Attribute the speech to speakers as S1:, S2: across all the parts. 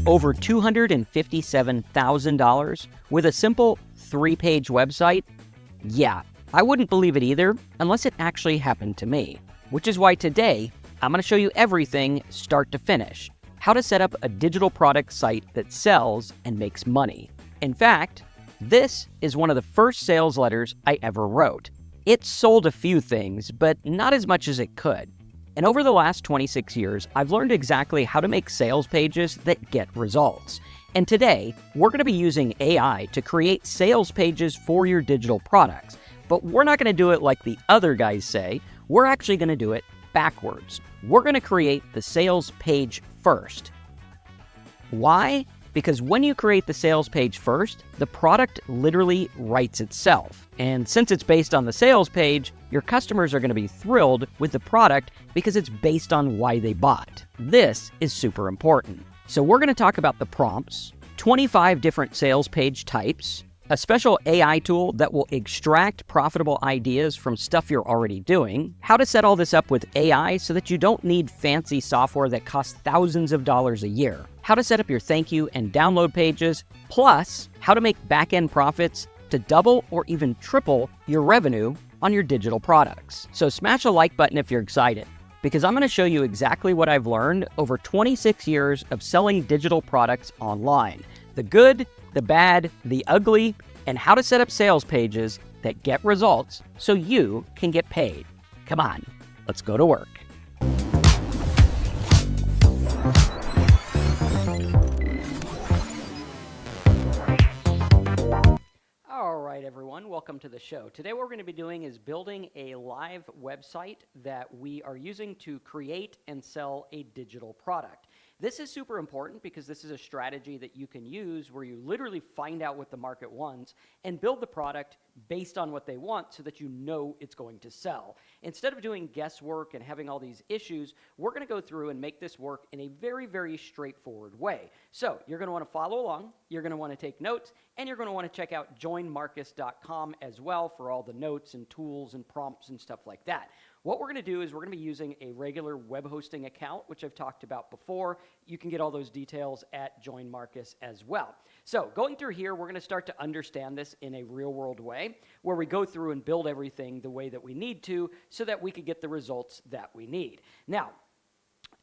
S1: Over $257,000 with a simple 3-page website? Yeah, I wouldn't believe it either unless it actually happened to me. Which is why today, I'm going to show you everything start to finish. How to set up a digital product site that sells and makes money. In fact, this is one of the first sales letters I ever wrote. It sold a few things, but not as much as it could. And over the last 26 years, I've learned exactly how to make sales pages that get results. And today, we're going to be using AI to create sales pages for your digital products. But we're not going to do it like the other guys say. We're actually going to do it backwards. We're going to create the sales page first. Why? Because when you create the sales page first, the product literally writes itself. And since it's based on the sales page, your customers are going to be thrilled with the product because it's based on why they bought. This is super important. So we're going to talk about the prompts, 25 different sales page types, a special AI tool that will extract profitable ideas from stuff you're already doing, how to set all this up with AI so that you don't need fancy software that costs thousands of dollars a year, how to set up your thank you and download pages, plus how to make back-end profits to double or even triple your revenue on your digital products. So smash a like button if you're excited, because I'm going to show you exactly what I've learned over 26 years of selling digital products online. The good, the bad, the ugly, and how to set up sales pages that get results so you can get paid. Come on, let's go to work. All right, everyone, welcome to the show. Today what we're going to be doing is building a live website that we are using to create and sell a digital product. This is super important because this is a strategy that you can use where you literally find out what the market wants and build the product based on what they want so that you know it's going to sell. Instead of doing guesswork and having all these issues, we're going to go through and make this work in a very, very straightforward way. So you're going to want to follow along, you're going to want to take notes, and you're going to want to check out joinmarcus.com as well for all the notes and tools and prompts and stuff like that. What we're going to do is we're going to be using a regular web hosting account, which I've talked about before. You can get all those details at Join Marcus as well. So going through here, we're going to start to understand this in a real world way, where we go through and build everything the way that we need to so that we could get the results that we need. Now,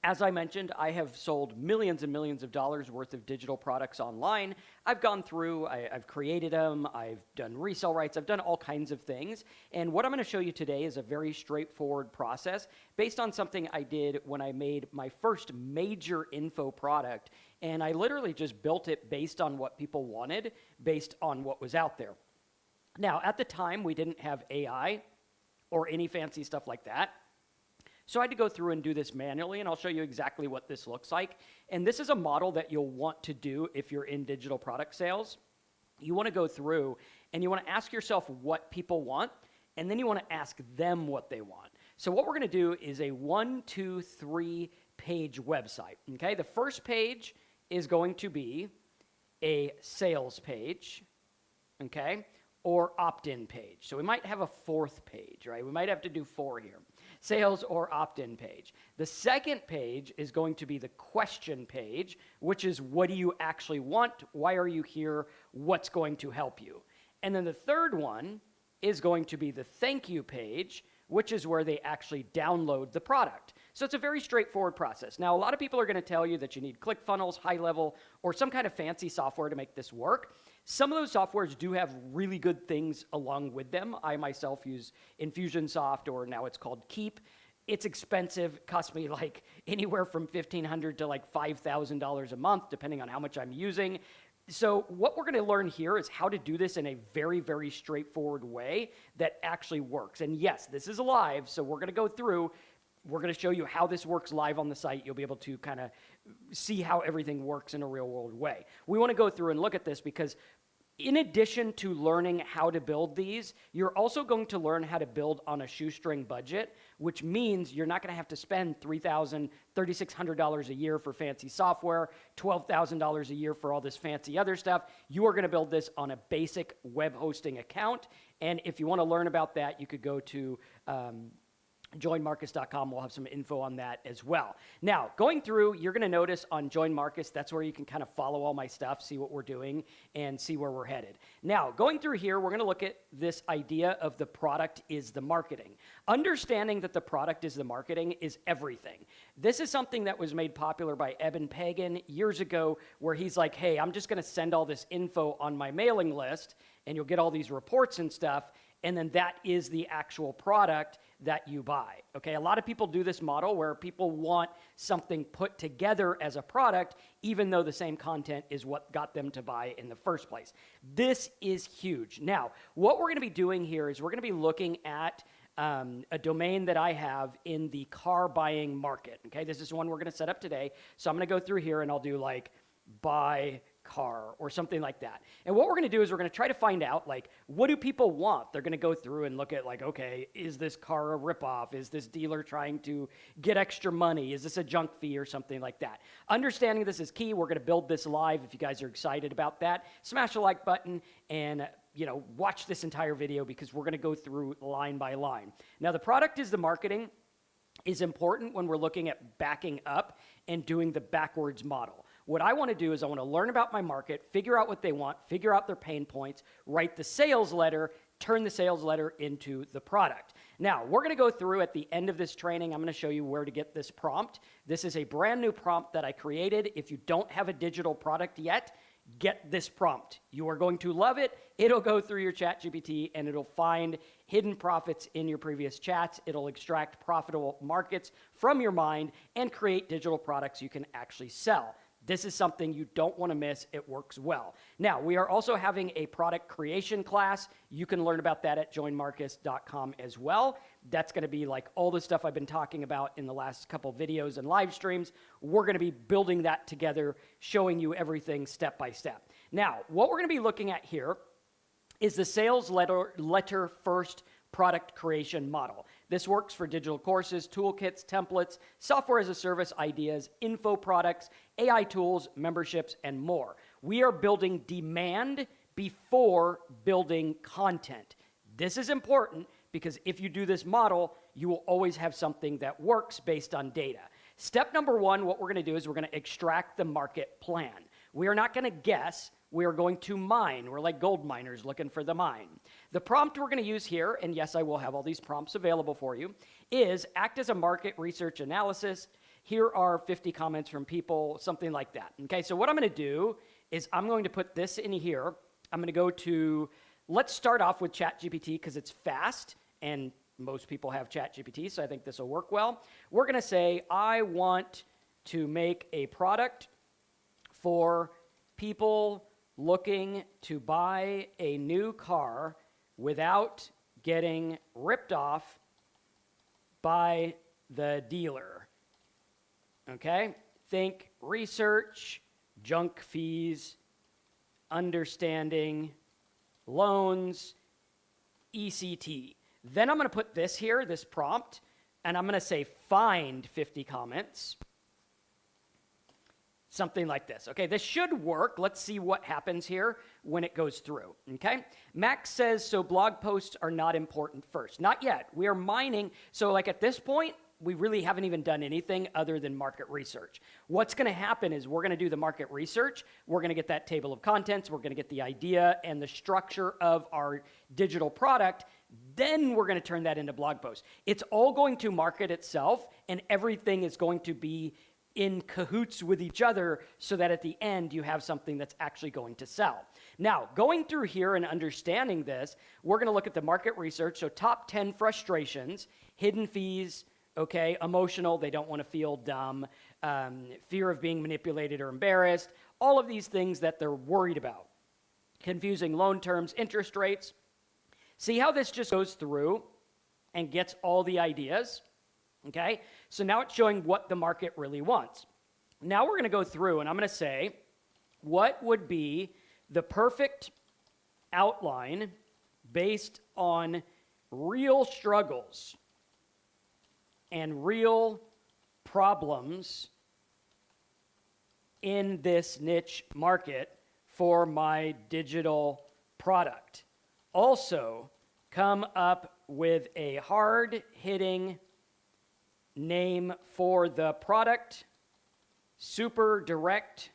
S1: as I mentioned, I have sold millions and millions of dollars worth of digital products online. I've gone through, I've created them, I've done resale rights, I've done all kinds of things. And what I'm going to show you today is a very straightforward process based on something I did when I made my first major info product. And I literally just built it based on what people wanted, based on what was out there. Now, at the time, we didn't have AI or any fancy stuff like that. So I had to go through and do this manually, and I'll show you exactly what this looks like. And this is a model that you'll want to do if you're in digital product sales. You want to go through and you want to ask yourself what people want, and then you want to ask them what they want. So what we're going to do is a 1, 2, 3 page website. Okay, the first page is going to be a sales page, okay, or opt-in page. So we might have a fourth page, right? We might have to do 4 here. Sales or opt-in page. The second page is going to be the question page, which is what do you actually want? Why are you here? What's going to help you? And then the third one is going to be the thank you page, which is where they actually download the product. So it's a very straightforward process. Now, a lot of people are going to tell you that you need ClickFunnels, high level, or some kind of fancy software to make this work. Some of those softwares do have really good things along with them. I myself use Infusionsoft, or now it's called Keep. It's expensive, costs me like anywhere from $1,500 to like $5,000 a month, depending on how much I'm using. So what we're going to learn here is how to do this in a very, very straightforward way that actually works. And yes, this is live, so we're going to go through. We're going to show you how this works live on the site. You'll be able to kind of see how everything works in a real world way. We want to go through and look at this because in addition to learning how to build these, you're also going to learn how to build on a shoestring budget, which means you're not going to have to spend $3,000, $3,600 a year for fancy software, $12,000 a year for all this fancy other stuff. You are going to build this on a basic web hosting account. And if you want to learn about that, you could go to joinmarcus.com will have some info on that as well. Now, going through, you're going to notice on Join Marcus, that's where you can kind of follow all my stuff, see what we're doing, and see where we're headed. Now, going through here, we're going to look at this idea of the product is the marketing. Understanding that the product is the marketing is everything. This is something that was made popular by Eben Pagan years ago, where he's like, hey, I'm just going to send all this info on my mailing list, and you'll get all these reports and stuff, and then that is the actual product that you buy, okay? A lot of people do this model where people want something put together as a product, even though the same content is what got them to buy in the first place. This is huge. Now, what we're gonna be doing here is we're gonna be looking at a domain that I have in the car buying market, okay? This is one we're gonna set up today. So I'm gonna go through here and I'll do like buy car or something like that. And what we're going to do is we're going to try to find out, like, what do people want? They're going to go through and look at, like, okay, is this car a ripoff? Is this dealer trying to get extra money? Is this a junk fee or something like that? Understanding this is key. We're going to build this live. If you guys are excited about that, smash the like button and watch this entire video because we're going to go through line by line. Now, the product is the marketing is important when we're looking at backing up and doing the backwards model. What I want to do is I want to learn about my market, figure out what they want, figure out their pain points, write the sales letter, turn the sales letter into the product. Now, we're going to go through at the end of this training, I'm going to show you where to get this prompt. This is a brand new prompt that I created. If you don't have a digital product yet, get this prompt. You are going to love it. It'll go through your ChatGPT and it'll find hidden profits in your previous chats. It'll extract profitable markets from your mind and create digital products you can actually sell. This is something you don't want to miss. It works well. Now, we are also having a product creation class. You can learn about that at joinmarcus.com as well. That's going to be like all the stuff I've been talking about in the last couple videos and live streams. We're going to be building that together, showing you everything step by step. Now, what we're going to be looking at here is the sales letter first product creation model. This works for digital courses, toolkits, templates, software as a service ideas, info products, AI tools, memberships, and more. We are building demand before building content. This is important because if you do this model, you will always have something that works based on data. Step number one, what we're going to do is we're going to extract the market plan. We are not going to guess. We are going to mine. We're like gold miners looking for the mine. The prompt we're going to use here, and yes, I will have all these prompts available for you, is act as a market research analysis. Here are 50 comments from people, something like that. Okay, so what I'm going to do is I'm going to put this in here. I'm going to go to, let's start off with ChatGPT because it's fast and most people have ChatGPT, so I think this will work well. We're going to say, I want to make a product for people looking to buy a new car without getting ripped off by the dealer. Okay? Think research, junk fees, understanding, loans, ECT. Then I'm going to put this here, this prompt, and I'm going to say find 50 comments. Something like this. Okay, this should work. Let's see what happens here when it goes through. Okay, Max says, so blog posts are not important first. Not yet. We are mining. So like at this point, we really haven't even done anything other than market research. What's going to happen is we're going to do the market research. We're going to get that table of contents. We're going to get the idea and the structure of our digital product. Then we're going to turn that into blog posts. It's all going to market itself, and everything is going to be in cahoots with each other so that at the end you have something that's actually going to sell. Now, going through here and understanding this, we're going to look at the market research. So top 10 frustrations, hidden fees, okay, emotional, they don't want to feel dumb, fear of being manipulated or embarrassed, all of these things that they're worried about. Confusing loan terms, interest rates. See how this just goes through and gets all the ideas? Okay, so now it's showing what the market really wants. Now we're going to go through and I'm going to say, what would be the perfect outline based on real struggles and real problems in this niche market for my digital product? Also, come up with a hard-hitting name for the product, super direct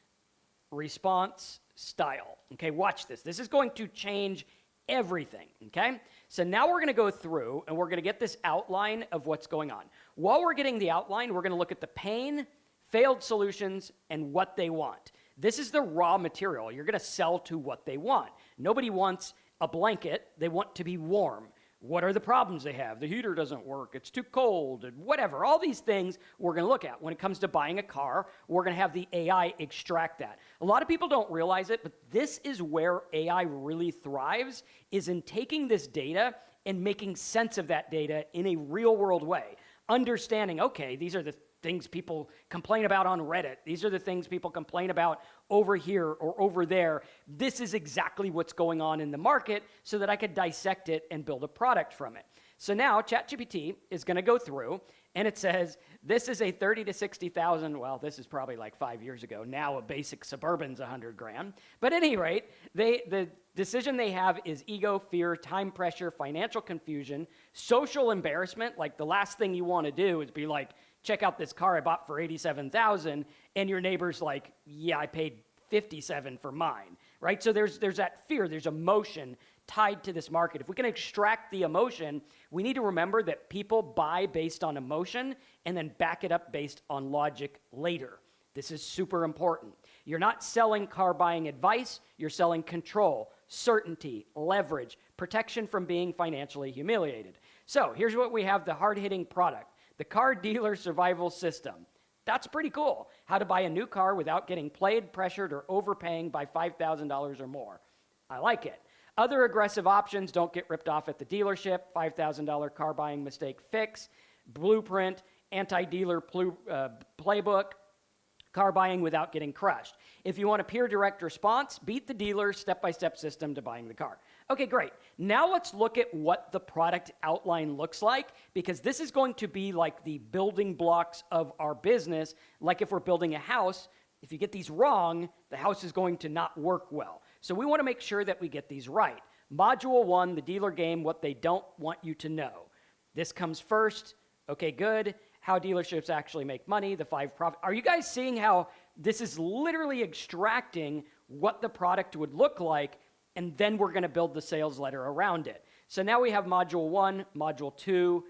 S1: response style. Okay, watch this. This is going to change everything, okay? So now we're going to go through and we're going to get this outline of what's going on. While we're getting the outline, we're going to look at the pain, failed solutions, and what they want. This is the raw material. You're going to sell to what they want. Nobody wants a blanket. They want to be warm. What are the problems they have? The heater doesn't work. It's too cold, and whatever. All these things we're going to look at. When it comes to buying a car, we're going to have the AI extract that. A lot of people don't realize it, but this is where AI really thrives, is in taking this data and making sense of that data in a real-world way. Understanding, okay, these are the things people complain about on Reddit. These are the things people complain about over here or over there. This is exactly what's going on in the market so that I could dissect it and build a product from it. So now ChatGPT is going to go through and it says, this is a 30 to 60,000, well, this is probably like 5 years ago. Now a basic Suburban's 100 grand. But at any rate, the decision they have is ego, fear, time pressure, financial confusion, social embarrassment. Like the last thing you want to do is be like, check out this car I bought for 87,000, and your neighbor's like, yeah, I paid 57 for mine, right? So there's that fear, there's emotion tied to this market. If we can extract the emotion, we need to remember that people buy based on emotion and then back it up based on logic later. This is super important. You're not selling car buying advice, you're selling control, certainty, leverage, protection from being financially humiliated. So here's what we have, the hard-hitting product. The car dealer survival system. That's pretty cool. How to buy a new car without getting played, pressured, or overpaying by $5,000 or more. I like it. Other aggressive options: don't get ripped off at the dealership, $5,000 car buying mistake fix, blueprint, anti-dealer playbook, car buying without getting crushed. If you want a peer direct response, beat the dealer step-by-step system to buying the car. Okay, great. Now let's look at what the product outline looks like, because this is going to be like the building blocks of our business. Like if we're building a house, if you get these wrong, the house is going to not work well. So we want to make sure that we get these right. Module 1, the dealer game, what they don't want you to know. This comes first. Okay, good. How dealerships actually make money, the 5 profit. Are you guys seeing how this is literally extracting what the product would look like, and then we're going to build the sales letter around it? So now we have module 1, module 2,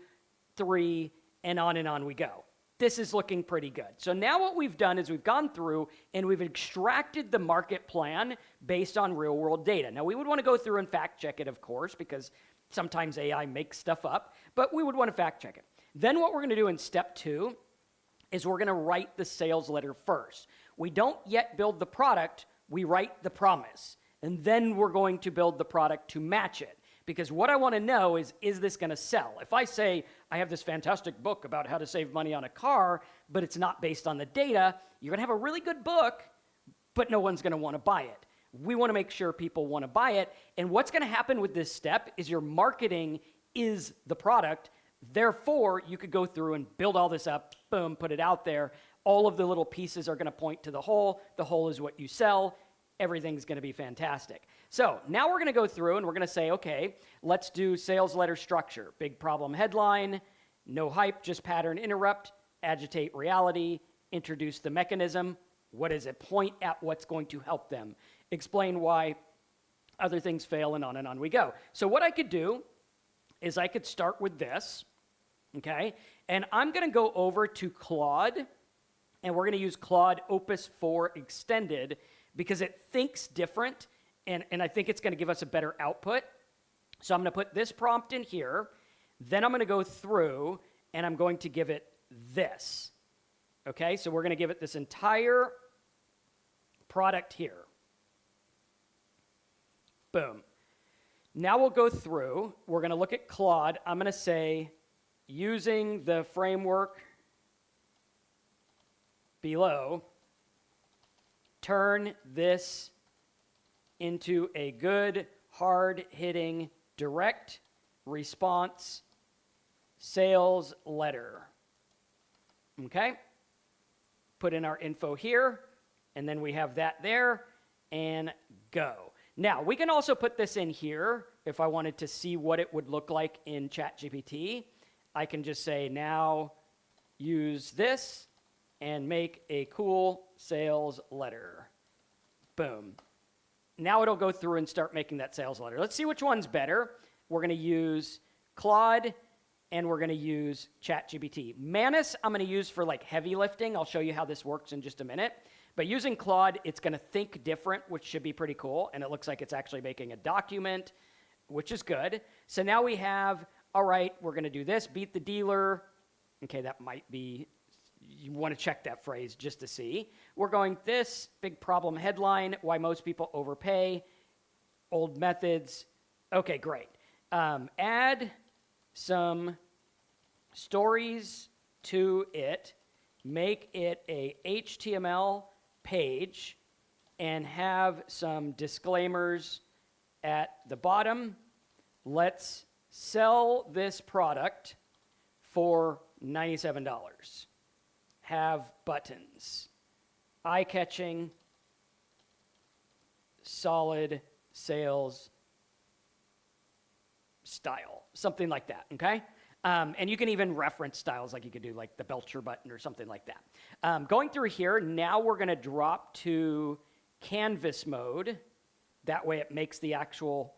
S1: 3, and on we go. This is looking pretty good. So now what we've done is we've gone through and we've extracted the market plan based on real world data. Now we would want to go through and fact check it, of course, because sometimes AI makes stuff up, but we would want to fact check it. Then what we're going to do in step 2 is we're going to write the sales letter first. We don't yet build the product, we write the promise. And then we're going to build the product to match it. Because what I want to know is this going to sell? If I say, I have this fantastic book about how to save money on a car, but it's not based on the data, you're going to have a really good book, but no one's going to want to buy it. We want to make sure people want to buy it. And what's going to happen with this step is your marketing is the product. Therefore, you could go through and build all this up, boom, put it out there. All of the little pieces are going to point to the whole. The whole is what you sell. Everything's going to be fantastic. So now we're going to go through and we're going to say, okay, let's do sales letter structure. Big problem headline, no hype, just pattern interrupt, agitate reality, introduce the mechanism. What is it? Point at what's going to help them. Explain why other things fail, and on we go. So what I could do is I could start with this, okay? And I'm going to go over to Claude, and we're going to use Claude Opus 4 Extended because it thinks different, and I think it's going to give us a better output. So I'm going to put this prompt in here. Then I'm going to go through, and I'm going to give it this. Okay, so we're going to give it this entire product here. Boom. Now we'll go through. We're going to look at Claude. I'm going to say, using the framework below, turn this into a good, hard-hitting, direct response sales letter. Okay? Put in our info here, and then we have that there, and go. Now, we can also put this in here if I wanted to see what it would look like in ChatGPT. I can just say, now use this and make a cool sales letter. Boom. Now it'll go through and start making that sales letter. Let's see which one's better. We're going to use Claude and we're going to use ChatGPT. Manus, I'm going to use for like heavy lifting. I'll show you how this works in just a minute. But using Claude, it's going to think different, which should be pretty cool. And it looks like it's actually making a document, which is good. So now we have, all right, we're going to do this, beat the dealer. Okay, that might be, you want to check that phrase just to see. We're going this, big problem headline, why most people overpay, old methods. Okay, great. Add some stories to it, make it a HTML page, and have some disclaimers at the bottom. Let's sell this product for $97. Have buttons. Eye-catching, solid sales style. Something like that, okay? And you can even reference styles, like you could do like the Belcher button or something like that. Going through here, now we're going to drop to canvas mode. That way it makes the actual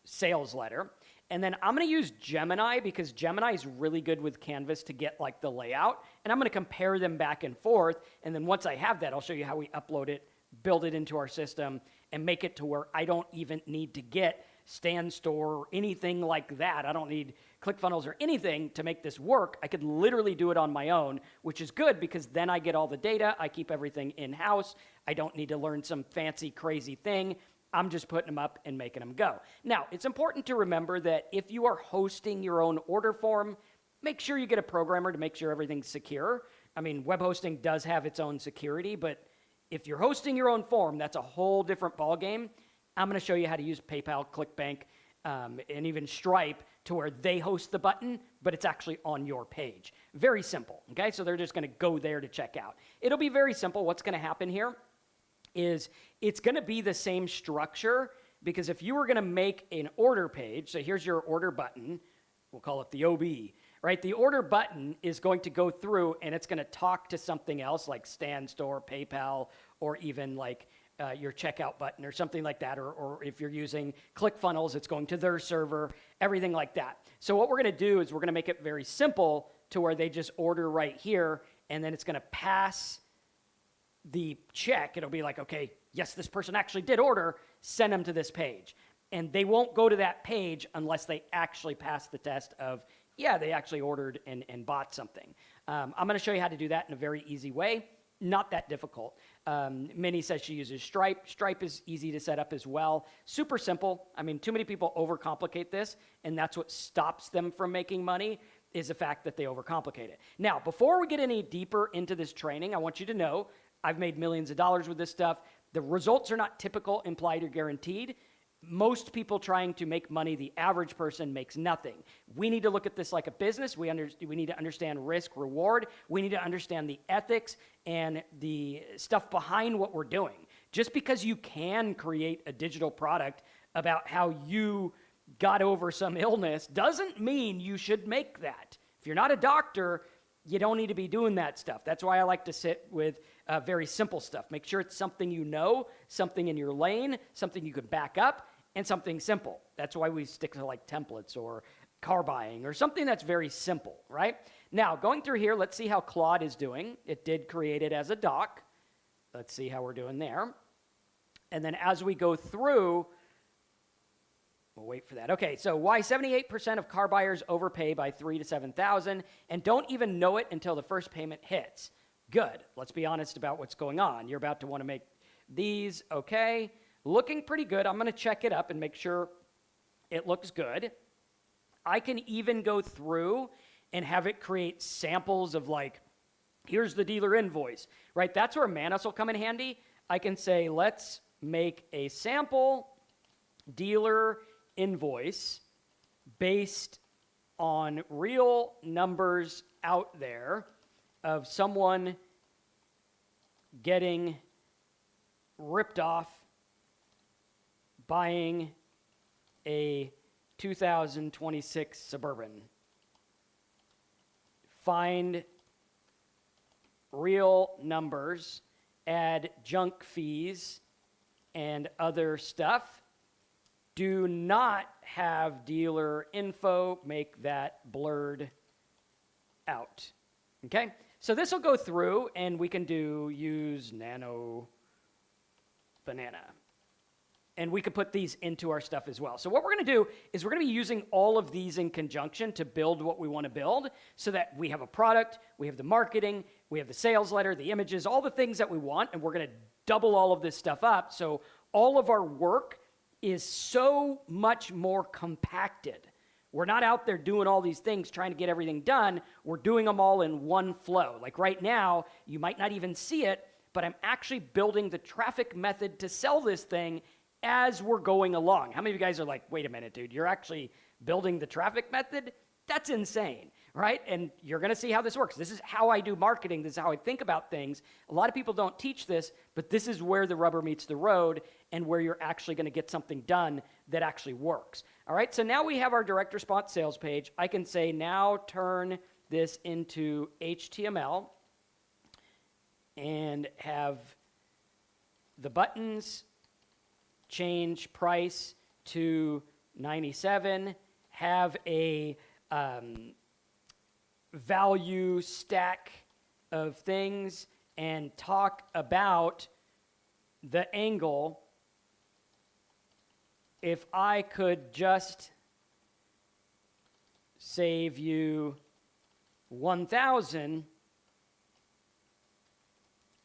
S1: sales letter. And then I'm going to use Gemini because Gemini is really good with Canvas to get like the layout. And I'm going to compare them back and forth. And then once I have that, I'll show you how we upload it, build it into our system, and make it to where I don't even need to get StanStore or anything like that. I don't need ClickFunnels or anything to make this work. I could literally do it on my own, which is good because then I get all the data. I keep everything in-house. I don't need to learn some fancy, crazy thing. I'm just putting them up and making them go. Now, it's important to remember that if you are hosting your own order form, make sure you get a programmer to make sure everything's secure. I mean, web hosting does have its own security, but if you're hosting your own form, that's a whole different ballgame. I'm going to show you how to use PayPal, ClickBank, and even Stripe to where they host the button, but it's actually on your page. Very simple, okay? So they're just going to go there to check out. It'll be very simple. What's going to happen here is it's going to be the same structure because if you were going to make an order page, so here's your order button, we'll call it the OB, right? The order button is going to go through and it's going to talk to something else like StanStore, PayPal, or even like your checkout button or something like that, or if you're using ClickFunnels, it's going to their server, everything like that. So what we're going to do is we're going to make it very simple to where they just order right here, and then it's going to pass the check. It'll be like, okay, yes, this person actually did order, send them to this page. And they won't go to that page unless they actually pass the test of, yeah, they actually ordered and bought something. I'm going to show you how to do that in a very easy way. Not that difficult. Minnie says she uses Stripe. Stripe is easy to set up as well. Super simple. I mean, too many people overcomplicate this, and that's what stops them from making money is the fact that they overcomplicate it. Now, before we get any deeper into this training, I want you to know I've made millions of dollars with this stuff. The results are not typical, implied, or guaranteed. Most people trying to make money, the average person makes nothing. We need to look at this like a business. We need to understand risk, reward. We need to understand the ethics and the stuff behind what we're doing. Just because you can create a digital product about how you got over some illness doesn't mean you should make that. If you're not a doctor, you don't need to be doing that stuff. That's why I like to sit with very simple stuff. Make sure it's something you know, something in your lane, something you could back up, and something simple. That's why we stick to like templates or car buying or something that's very simple, right? Now, going through here, let's see how Claude is doing. It did create it as a doc. Let's see how we're doing there. And then as we go through, we'll wait for that. Okay, so why 78% of car buyers overpay by $3,000 to $7,000 and don't even know it until the first payment hits. Good. Let's be honest about what's going on. You're about to want to make these, okay. Looking pretty good. I'm going to check it up and make sure it looks good. I can even go through and have it create samples of like, here's the dealer invoice, right? That's where Manus will come in handy. I can say, let's make a sample dealer invoice based on real numbers out there of someone getting ripped off buying a 2026 Suburban. Find real numbers, add junk fees and other stuff. Do not have dealer info, make that blurred out. Okay? So this will go through and we can use nano banana. And we could put these into our stuff as well. So what we're going to do is we're going to be using all of these in conjunction to build what we want to build so that we have a product, we have the marketing, we have the sales letter, the images, all the things that we want, and we're going to double all of this stuff up. So all of our work is so much more compacted. We're not out there doing all these things trying to get everything done. We're doing them all in one flow. Like right now, you might not even see it, but I'm actually building the traffic method to sell this thing as we're going along. How many of you guys are like, wait a minute, dude, you're actually building the traffic method? That's insane, right? And you're going to see how this works. This is how I do marketing. This is how I think about things. A lot of people don't teach this, but this is where the rubber meets the road and where you're actually going to get something done that actually works. All right, so now we have our direct response sales page. I can say now turn this into HTML and have the buttons change price to 97, have a value stack of things, and talk about the angle. If I could just save you 1,000,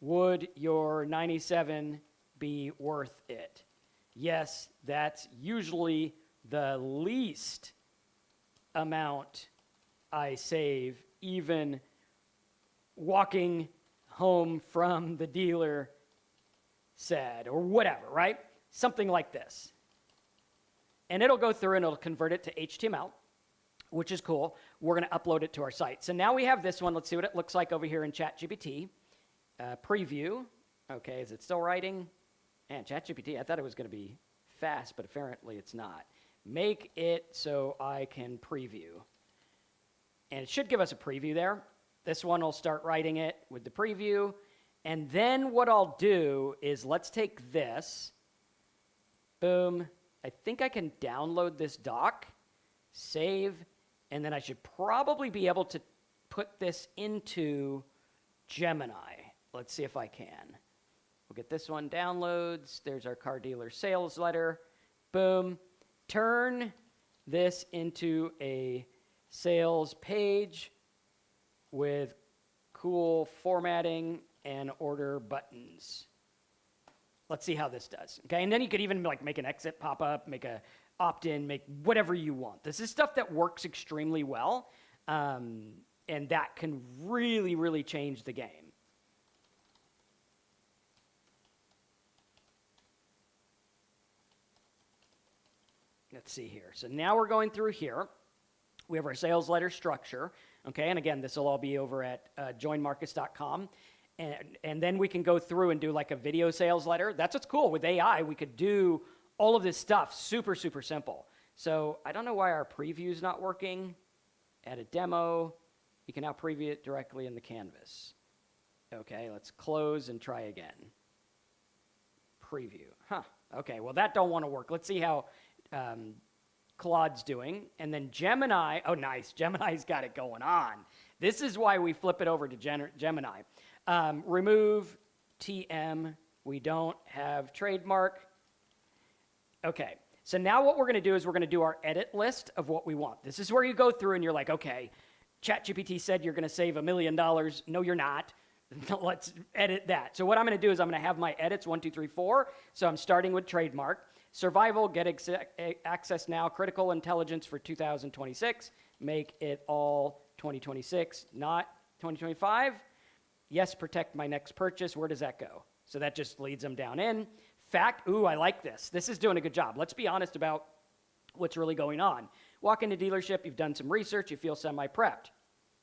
S1: would your 97 be worth it? Yes, that's usually the least amount I save, even walking home from the dealer said, or whatever, right? Something like this. And it'll go through and it'll convert it to HTML, which is cool. We're going to upload it to our site. So now we have this one. Let's see what it looks like over here in ChatGPT. Preview. Okay, is it still writing? Man, ChatGPT, I thought it was going to be fast, but apparently it's not. Make it so I can preview. And it should give us a preview there. This one will start writing it with the preview. And then what I'll do is let's take this. Boom. I think I can download this doc, save, and then I should probably be able to put this into Gemini. Let's see if I can. We'll get this one downloads. There's our car dealer sales letter. Boom. Turn this into a sales page with cool formatting and order buttons. Let's see how this does. Okay, and then you could even like make an exit pop up, make a opt-in, make whatever you want. This is stuff that works extremely well, and that can really, really change the game. Let's see here. So now we're going through here. We have our sales letter structure. Okay, and again, this will all be over at joinmarcus.com. And then we can go through and do like a video sales letter. That's what's cool. With AI, we could do all of this stuff super, super simple. So I don't know why our preview is not working. Add a demo. You can now preview it directly in the canvas. Okay, let's close and try again. Preview. Huh. Okay, well, that don't want to work. Let's see how Claude's doing. And then Gemini. Oh, nice. Gemini's got it going on. This is why we flip it over to Gemini. Remove TM. We don't have trademark. Okay, so now what we're going to do is we're going to do our edit list of what we want. This is where you go through and you're like, okay, ChatGPT said you're going to save $1 million. No, you're not. Let's edit that. So what I'm going to do is I'm going to have my edits 1, 2, 3, 4. So I'm starting with trademark. Survival, get access now. Critical intelligence for 2026. Make it all 2026, not 2025. Yes, protect my next purchase. Where does that go? So that just leads them down in. Fact, ooh, I like this. This is doing a good job. Let's be honest about what's really going on. Walk into dealership, you've done some research, you feel semi-prepped.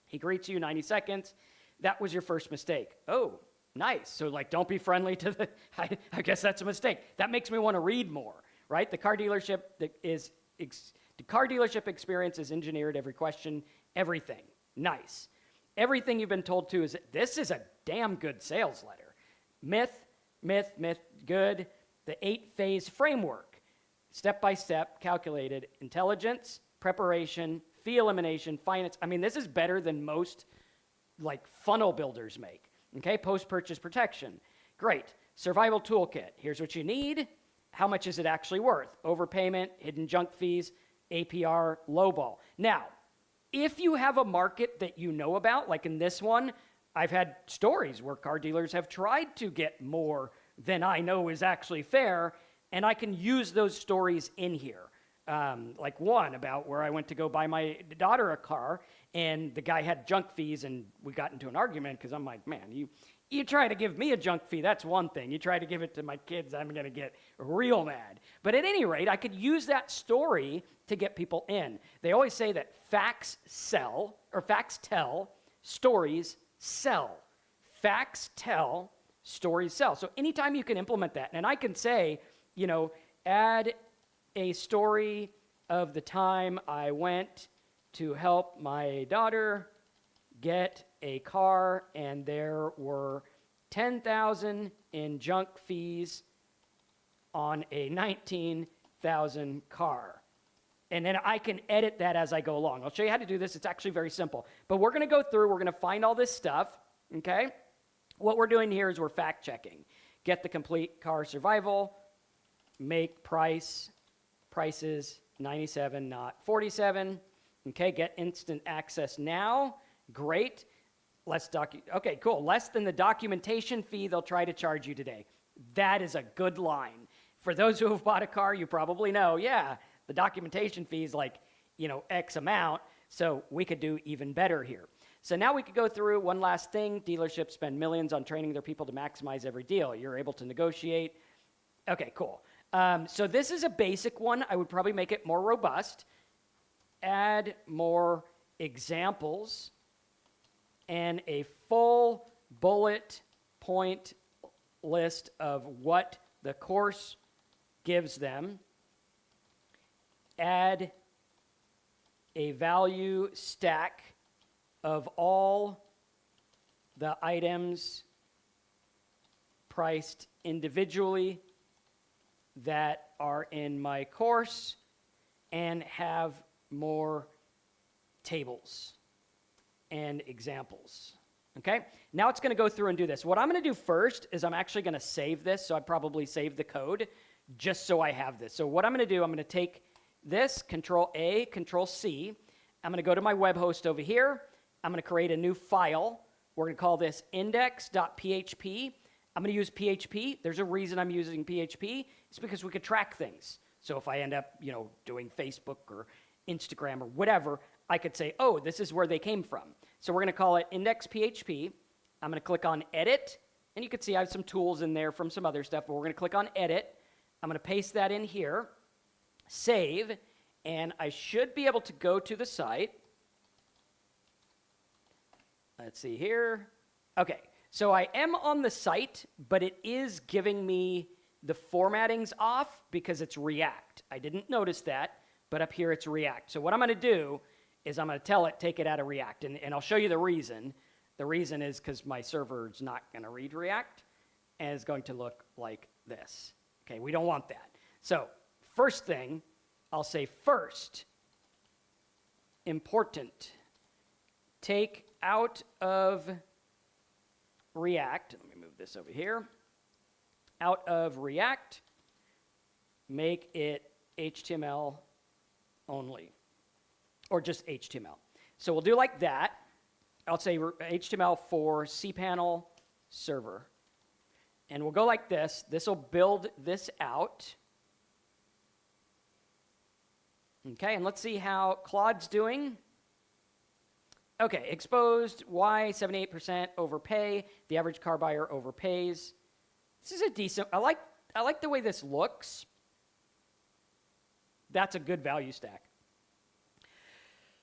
S1: He greets you 90 seconds. That was your first mistake. Oh, nice. So like, don't be friendly to the, I guess that's a mistake. That makes me want to read more, right? The car dealership experience is engineered, every question, everything. Nice. Everything you've been told to is, this is a damn good sales letter. Myth, good. The 8-phase framework, step-by-step, calculated, intelligence, preparation, fee elimination, finance. I mean, this is better than most like funnel builders make. Okay, post-purchase protection. Great. Survival toolkit. Here's what you need. How much is it actually worth? Overpayment, hidden junk fees, APR, lowball. Now, if you have a market that you know about, like in this one, I've had stories where car dealers have tried to get more than I know is actually fair, and I can use those stories in here. Like one about where I went to go buy my daughter a car, and the guy had junk fees, and we got into an argument because I'm like, man, you try to give me a junk fee, that's one thing. You try to give it to my kids, I'm going to get real mad. But at any rate, I could use that story to get people in. They always say that facts sell, or facts tell, stories sell. Facts tell, stories sell. So anytime you can implement that, and I can say, add a story of the time I went to help my daughter get a car, and there were $10,000 in junk fees on a $19,000 car. And then I can edit that as I go along. I'll show you how to do this. It's actually very simple. But we're going to go through, we're going to find all this stuff, okay? What we're doing here is we're fact checking. Get the complete car survival, make prices 97, not 47. Okay, get instant access now. Great. Okay, cool. Less than the documentation fee they'll try to charge you today. That is a good line. For those who have bought a car, you probably know, yeah, the documentation fee is like, X amount, so we could do even better here. So now we could go through one last thing. Dealerships spend millions on training their people to maximize every deal. You're able to negotiate. Okay, cool. So this is a basic one. I would probably make it more robust. Add more examples and a full bullet point list of what the course gives them. Add a value stack of all the items priced individually that are in my course, and have more tables and examples. Okay? Now it's going to go through and do this. What I'm going to do first is I'm actually going to save this, so I probably save the code just so I have this. So what I'm going to do, I'm going to take this, Control-A, Control-C. I'm going to go to my web host over here. I'm going to create a new file. We're going to call this index.php. I'm going to use PHP. There's a reason I'm using PHP. It's because we could track things. So if I end up, doing Facebook or Instagram or whatever, I could say, oh, this is where they came from. So we're going to call it index.php. I'm going to click on edit. And you can see I have some tools in there from some other stuff, but we're going to click on edit. I'm going to paste that in here, save, and I should be able to go to the site. Let's see here. Okay, so I am on the site, but it is giving me the formatting's off because it's React. I didn't notice that, but up here it's React. So what I'm going to do is I'm going to tell it, take it out of React, and I'll show you the reason. The reason is because my server's not going to read React, and it's going to look like this. Okay, we don't want that. So first thing, I'll say first, important, take out of React, let me move this over here, out of React, make it HTML only, or just HTML. So we'll do like that. I'll say HTML for cPanel server. And we'll go like this. This will build this out. Okay, and let's see how Claude's doing. Okay, exposed, Y, 78% overpay. The average car buyer overpays. This is a decent, I like the way this looks. That's a good value stack.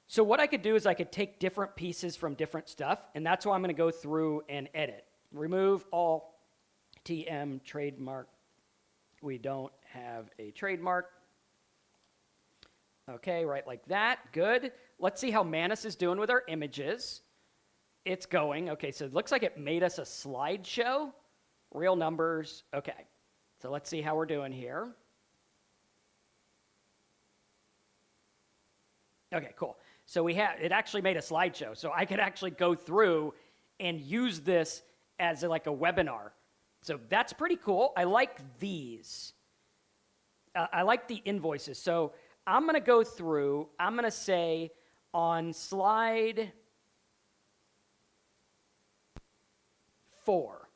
S1: So what I could do is I could take different pieces from different stuff, and that's why I'm going to go through and edit. Remove all TM trademark. We don't have a trademark. Okay, right like that. Good. Let's see how Manus is doing with our images. It's going. Okay, so it looks like it made us a slideshow. Real numbers. Okay, so let's see how we're doing here. Okay, cool. So it actually made a slideshow. So I could actually go through and use this as like a webinar. So that's pretty cool. I like these. I like the invoices. So I'm going to go through, I'm going to say on slide 4.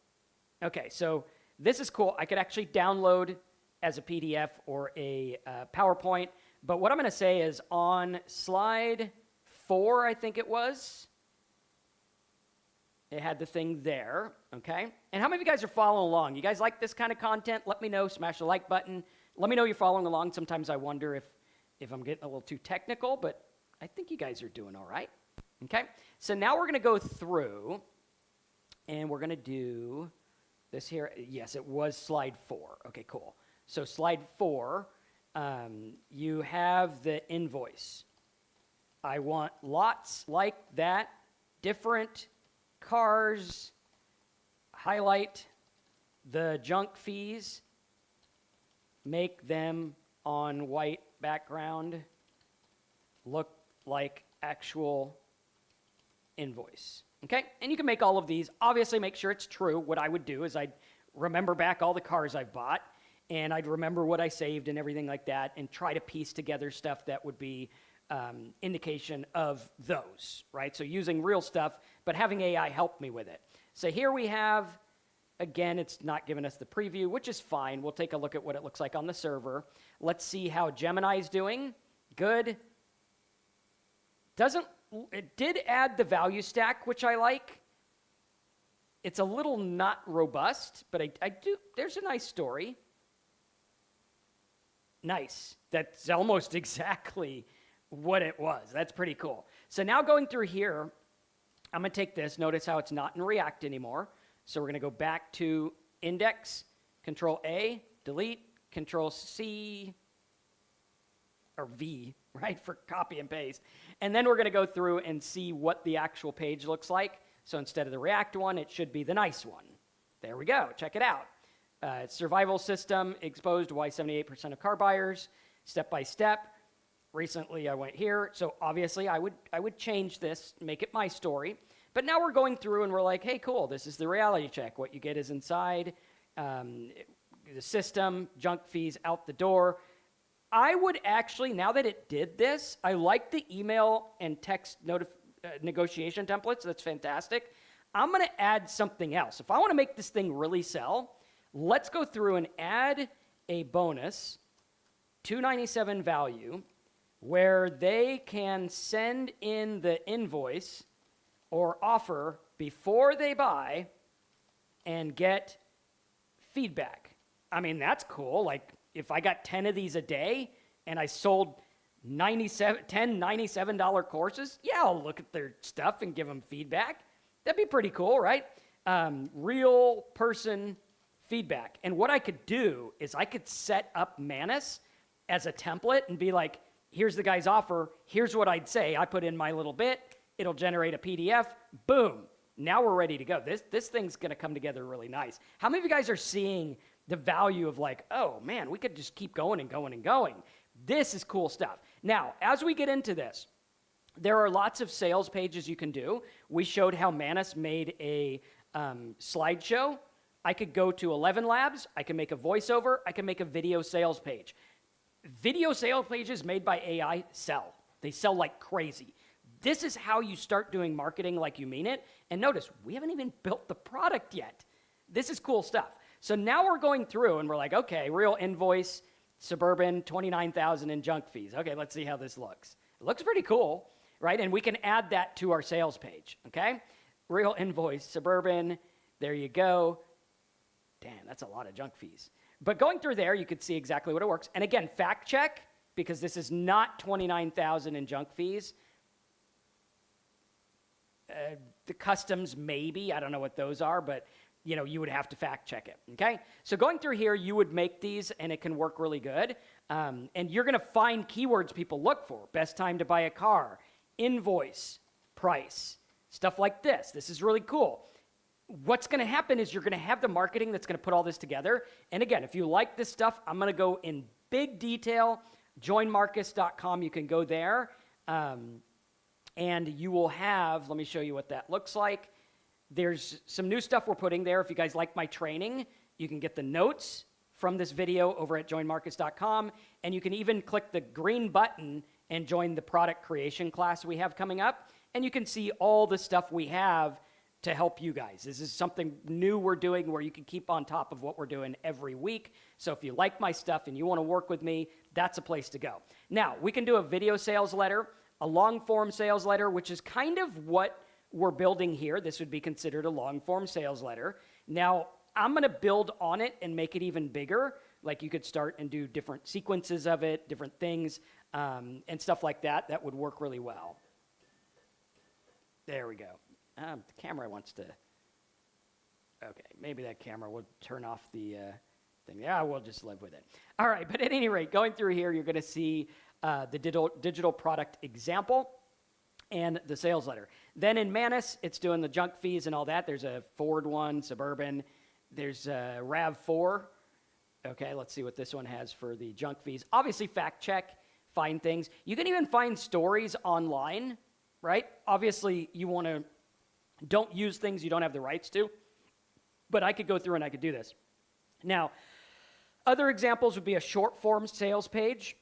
S1: Okay, so this is cool. I could actually download as a PDF or a PowerPoint. But what I'm going to say is on slide 4, I think it was, it had the thing there, okay? And how many of you guys are following along? You guys like this kind of content? Let me know. Smash the like button. Let me know you're following along. Sometimes I wonder if I'm getting a little too technical, but I think you guys are doing all right, okay? So now we're going to go through, and we're going to do this here. Yes, it was slide 4. Okay, cool. So slide 4, you have the invoice. I want lots like that, different cars, highlight the junk fees, make them on white background look like actual invoice. Okay, and you can make all of these. Obviously, make sure it's true. What I would do is I'd remember back all the cars I've bought, and I'd remember what I saved and everything like that, and try to piece together stuff that would be indication of those, right? So using real stuff, but having AI help me with it. So here we have, again, it's not giving us the preview, which is fine. We'll take a look at what it looks like on the server. Let's see how Gemini's doing. Good. It did add the value stack, which I like. It's a little not robust, but I do, there's a nice story. Nice. That's almost exactly what it was. That's pretty cool. So now going through here, I'm going to take this. Notice how it's not in React anymore. So we're going to go back to index, Control A, delete, Control C, or V, right, for copy and paste. And then we're going to go through and see what the actual page looks like. So instead of the React one, it should be the nice one. There we go. Check it out. Survival system exposed why 78% of car buyers, step by step. Recently, I went here. So obviously, I would change this, make it my story. But now we're going through and we're like, hey, cool, this is the reality check. What you get is inside the system, junk fees out the door. I would actually, now that it did this, I like the email and text negotiation templates. That's fantastic. I'm going to add something else. If I want to make this thing really sell, let's go through and add a bonus, $297 value, where they can send in the invoice or offer before they buy and get feedback. I mean, that's cool. Like, if I got 10 of these a day and I sold 10 $97 courses, yeah, I'll look at their stuff and give them feedback. That'd be pretty cool, right? Real person feedback. And what I could do is I could set up Manus as a template and be like, here's the guy's offer. Here's what I'd say. I put in my little bit. It'll generate a PDF. Boom. Now we're ready to go. This thing's going to come together really nice. How many of you guys are seeing the value of like, oh, man, we could just keep going and going and going. This is cool stuff. Now, as we get into this, there are lots of sales pages you can do. We showed how Manus made a slideshow. I could go to 11 Labs. I can make a voiceover. I can make a video sales page. Video sales pages made by AI sell. They sell like crazy. This is how you start doing marketing like you mean it. And notice, we haven't even built the product yet. This is cool stuff. So now we're going through and we're like, okay, real invoice, Suburban, $29,000 in junk fees. Okay, let's see how this looks. It looks pretty cool, right? And we can add that to our sales page, okay? Real invoice, Suburban, there you go. Damn, that's a lot of junk fees. But going through there, you could see exactly what it works. And again, fact check, because this is not $29,000 in junk fees. The customs, maybe, I don't know what those are, but you know, you would have to fact check it, okay? So going through here, you would make these and it can work really good. And you're gonna find keywords people look for. Best time to buy a car, invoice, price, Stuff like this. This is really cool. What's going to happen is you're going to have the marketing that's going to put all this together. And again, if you like this stuff, I'm going to go in big detail. Joinmarcus.com. You can go there. And you will have, let me show you what that looks like. There's some new stuff we're putting there. If you guys like my training, you can get the notes from this video over at joinmarcus.com. And you can even click the green button and join the product creation class we have coming up. And you can see all the stuff we have to help you guys. This is something new we're doing where you can keep on top of what we're doing every week. So if you like my stuff and you want to work with me, that's a place to go. Now, we can do a video sales letter, a long form sales letter, which is kind of what we're building here. This would be considered a long form sales letter. Now, I'm going to build on it and make it even bigger. Like you could start and do different sequences of it, different things, and stuff like that. That would work really well. There we go. The camera wants to... Okay, maybe that camera will turn off the thing. Yeah, we'll just live with it. All right, but at any rate, going through here, you're going to see the digital product example and the sales letter. Then in Manus, it's doing the junk fees and all that. There's a Ford one, Suburban. There's a RAV4. Okay, let's see what this one has for the junk fees. Obviously, fact check, find things. You can even find stories online, right? Obviously, you want to... Don't use things you don't have the rights to, but I could go through and I could do this. Now, other examples would be a short form sales page.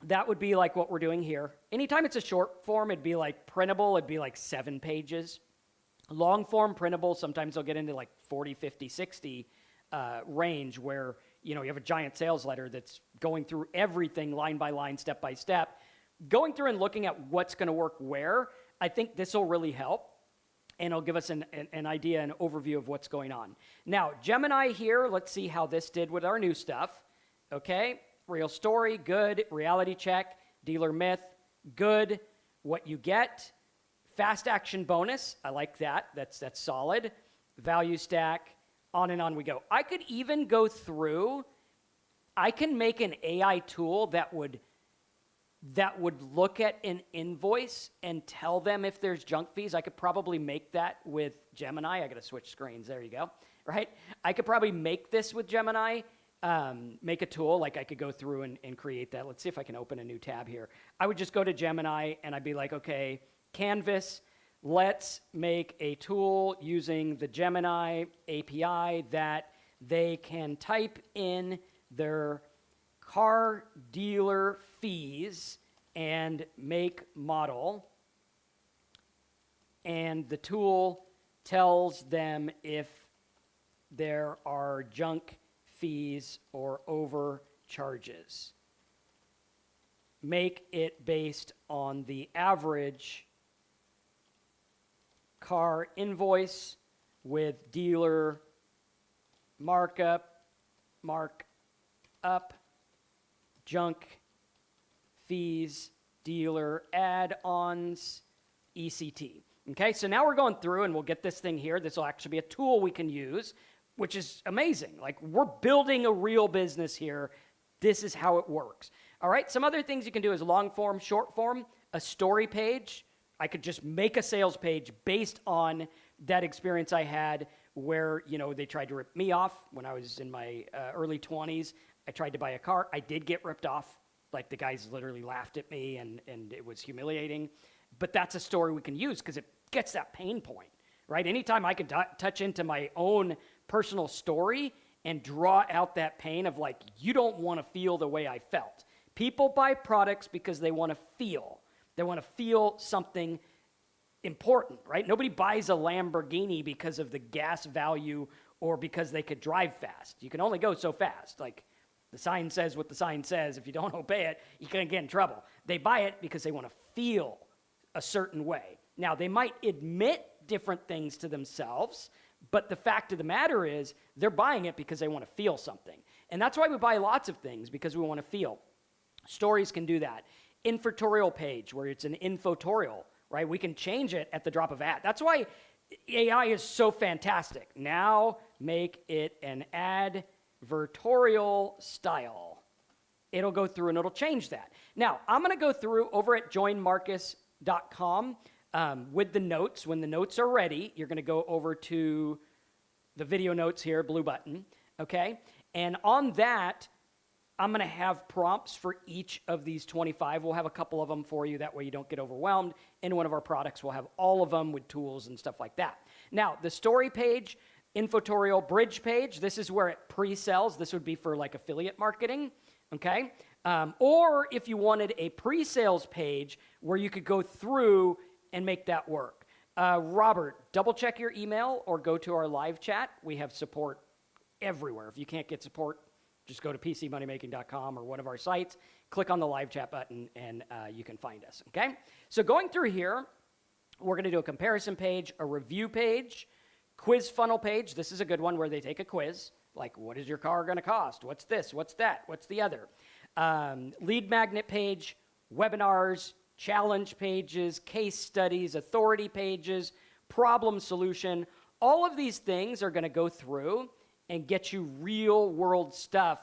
S1: That would be like what we're doing here. Anytime it's a short form, it'd be like printable, it'd be like 7 pages. Long form printable, sometimes they'll get into like 40, 50, 60 range where, you know, you have a giant sales letter that's going through everything line by line, step by step. Going through and looking at what's going to work where, I think this will really help. And it'll give us an idea, an overview of what's going on. Now, Gemini here, let's see how this did with our new stuff. Okay, real story, good. Reality check, dealer myth, good. What you get, fast action bonus, I like that. That's solid. Value stack, on and on we go. I could even go through, I can make an AI tool that would look at an invoice and tell them if there's junk fees. I could probably make that with Gemini. I got to switch screens. There you go. Right? I could probably make this with Gemini, make a tool. Like I could go through and create that. Let's see if I can open a new tab here. I would just go to Gemini and I'd be like, okay, Canvas, let's make a tool using the Gemini API that they can type in their car dealer fees and make model, and the tool tells them if there are junk fees or overcharges. Make it based on the average car invoice with dealer markup, junk fees, dealer add-ons, ECT. Okay, so now we're going through and we'll get this thing here. This will actually be a tool we can use, which is amazing. Like we're building a real business here. This is how it works. All right, some other things you can do is long form, short form, a story page. I could just make a sales page based on that experience I had where, you know, they tried to rip me off when I was in my early 20s. I tried to buy a car. I did get ripped off. Like the guys literally laughed at me and it was humiliating. But that's a story we can use because it gets that pain point, right? Anytime I can touch into my own personal story and draw out that pain of like, you don't want to feel the way I felt. People buy products because they want to feel. They want to feel something important, right? Nobody buys a Lamborghini because of the gas value or because they could drive fast. You can only go so fast. Like, the sign says what the sign says. If you don't obey it, you can get in trouble. They buy it because they want to feel a certain way. Now, they might admit different things to themselves, but the fact of the matter is they're buying it because they want to feel something. And that's why we buy lots of things, because we want to feel. Stories can do that. Infotorial page, where it's an infotorial, right? We can change it at the drop of a hat. That's why AI is so fantastic. Now make it an advertorial style. It'll go through and it'll change that. Now, I'm going to go through over at joinmarcus.com. with the notes. When the notes are ready, you're going to go over to the video notes here, blue button, okay? And on that, I'm going to have prompts for each of these 25. We'll have a couple of them for you. That way you don't get overwhelmed. In one of our products, we'll have all of them with tools and stuff like that. Now, the story page, infotorial bridge page, this is where it pre-sells. This would be for like affiliate marketing, okay? Or if you wanted a pre-sales page where you could go through and make that work. Robert, double check your email or go to our live chat. We have support everywhere. If you can't get support, just go to pcmoneymaking.com or one of our sites, click on the live chat button, and you can find us, okay? So going through here, we're going to do a comparison page, a review page, quiz funnel page. This is a good one where they take a quiz, like what is your car going to cost? What's this? What's that? What's the other? Lead magnet page, webinars, challenge pages, case studies, authority pages, problem solution. All of these things are going to go through and get you real world stuff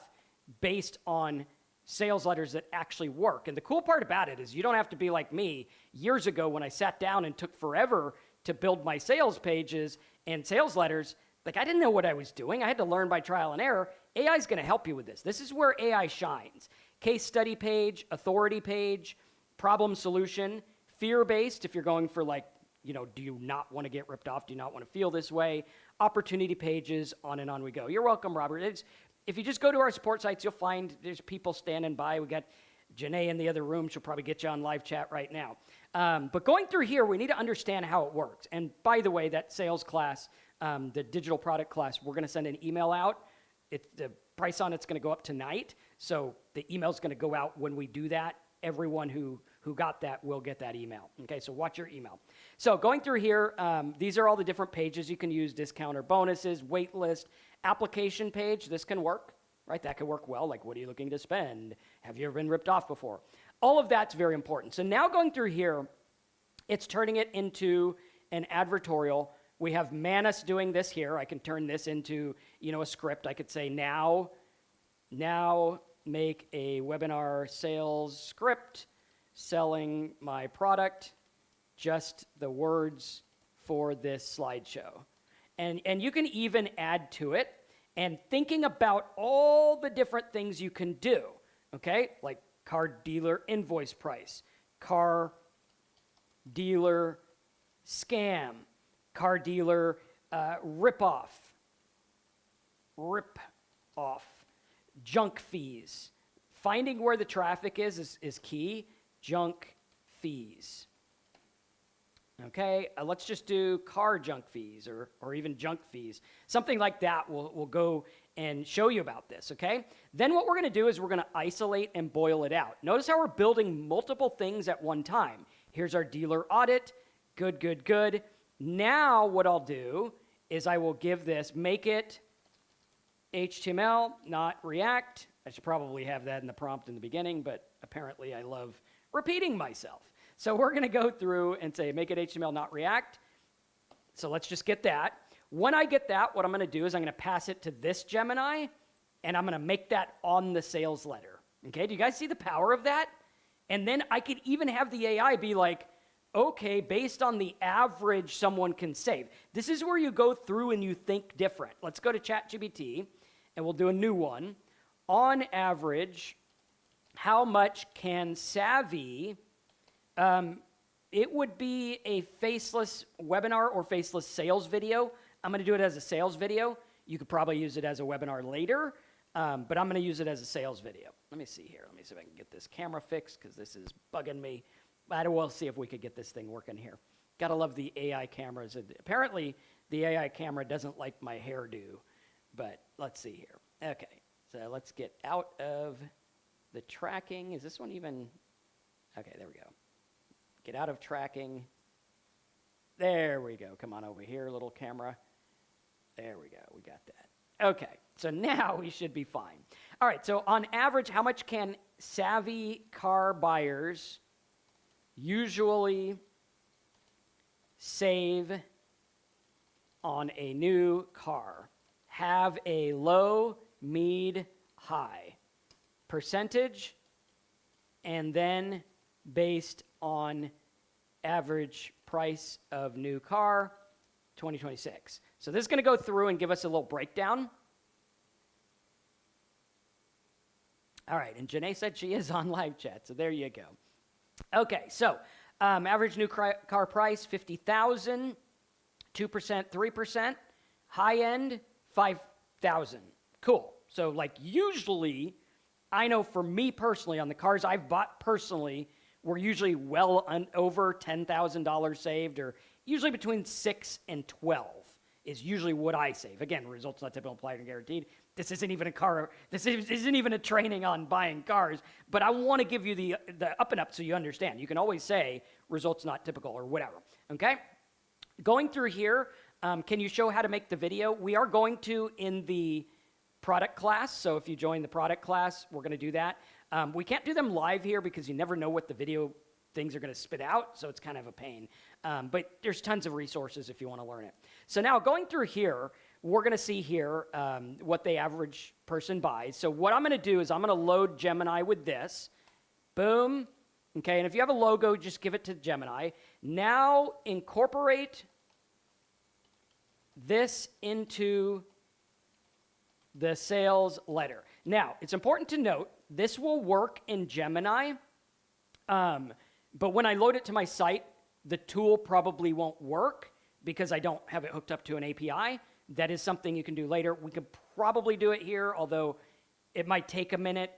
S1: based on sales letters that actually work. And the cool part about it is you don't have to be like me years ago when I sat down and took forever to build my sales pages and sales letters. Like I didn't know what I was doing. I had to learn by trial and error. AI is going to help you with this. This is where AI shines. Case study page, authority page, problem solution, fear-based if you're going for like, do you not want to get ripped off? Do you not want to feel this way? Opportunity pages, on and on we go. You're welcome, Robert. If you just go to our support sites, you'll find there's people standing by. We got Janae in the other room. She'll probably get you on live chat right now. But going through here, we need to understand how it works. And by the way, that sales class, the digital product class, we're going to send an email out. The price on it's going to go up tonight. So the email is going to go out when we do that. Everyone who got that will get that email. Okay, so watch your email. So going through here, these are all the different pages you can use, discount or bonuses, wait list, application page. This can work, right? That could work well. Like, what are you looking to spend? Have you ever been ripped off before? All of that's very important. So now going through here, it's turning it into an advertorial. We have Manus doing this here. I can turn this into, a script. I could say now make a webinar sales script selling my product, just the words for this slideshow. And you can even add to it and thinking about all the different things you can do, okay? Like car dealer invoice price, car dealer scam, car dealer rip off, junk fees. Finding where the traffic is key. Junk fees. Okay, let's just do car junk fees or even junk fees. Something like that will go and show you about this, okay? Then what we're going to do is we're going to isolate and boil it out. Notice how we're building multiple things at one time. Here's our dealer audit. Good, good, good. Now what I'll do is I will give this, make it HTML, not React. I should probably have that in the prompt in the beginning, but apparently I love repeating myself. So we're going to go through and say, make it HTML, not React. So let's just get that. When I get that, what I'm going to do is I'm going to pass it to this Gemini, and I'm going to make that on the sales letter. Okay, do you guys see the power of that? And then I could even have the AI be like, okay, based on the average someone can save. This is where you go through and you think different. Let's go to ChatGPT, and we'll do a new one. On average, how much can Savvy, it would be a faceless webinar or faceless sales video. I'm going to do it as a sales video. You could probably use it as a webinar later, but I'm going to use it as a sales video. Let me see here. Let me see if I can get this camera fixed because this is bugging me. But we'll see if we could get this thing working here. Got to love the AI cameras. Apparently, the AI camera doesn't like my hairdo, but let's see here. Okay, so let's get out of the tracking. Is this one even? Okay, there we go. Get out of tracking. There we go. Come on over here, little camera. There we go. We got that. Okay, so now we should be fine. All right, so on average, how much can savvy car buyers usually save on a new car? Have a low, mid, high percentage, and then based on average price of new car, 2026. So this is going to go through and give us a little breakdown. All right, and Janae said she is on live chat, so there you go. Okay, so average new car price, $50,000, 2%, 3%. High end, $5,000. Cool. So like usually, I know for me personally, on the cars I've bought personally, we're usually well over $10,000 saved, or usually between 6 and 12 is usually what I save. Again, results not typical, applied, or guaranteed. This isn't even a car. This isn't even a training on buying cars. But I want to give you the up and up so you understand. You can always say results not typical or whatever. Okay. Going through here, can you show how to make the video? We are going to in the product class. So if you join the product class, we're going to do that. We can't do them live here because you never know what the video things are going to spit out, so it's kind of a pain. But there's tons of resources if you want to learn it. So now going through here, we're going to see here what the average person buys. So what I'm going to do is I'm going to load Gemini with this. Boom. Okay, and if you have a logo, just give it to Gemini. Now incorporate this into the sales letter. Now, it's important to note, this will work in Gemini, but when I load it to my site, the tool probably won't work because I don't have it hooked up to an API. That is something you can do later. We could probably do it here, although it might take a minute.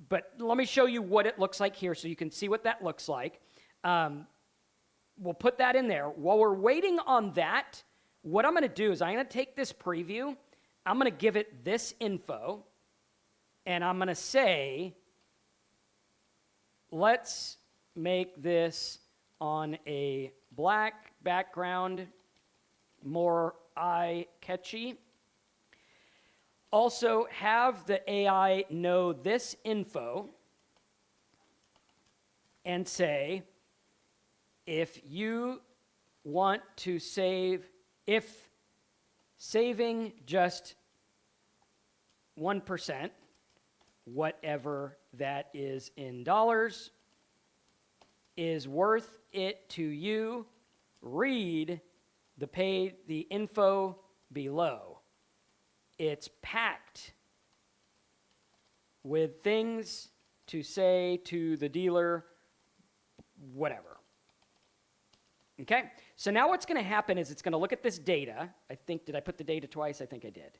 S1: But let me show you what it looks like here so you can see what that looks like. We'll put that in there. While we're waiting on that, what I'm going to do is I'm going to take this preview. I'm going to give it this info, and I'm going to say, let's make this on a black background, more eye-catchy. Also, have the AI know this info and say, if you want to save, if saving just 1%, whatever that is in dollars, is worth it to you, read the info below. It's packed with things to say to the dealer, whatever. Okay? So now what's going to happen is it's going to look at this data. Did I put the data twice? I think I did.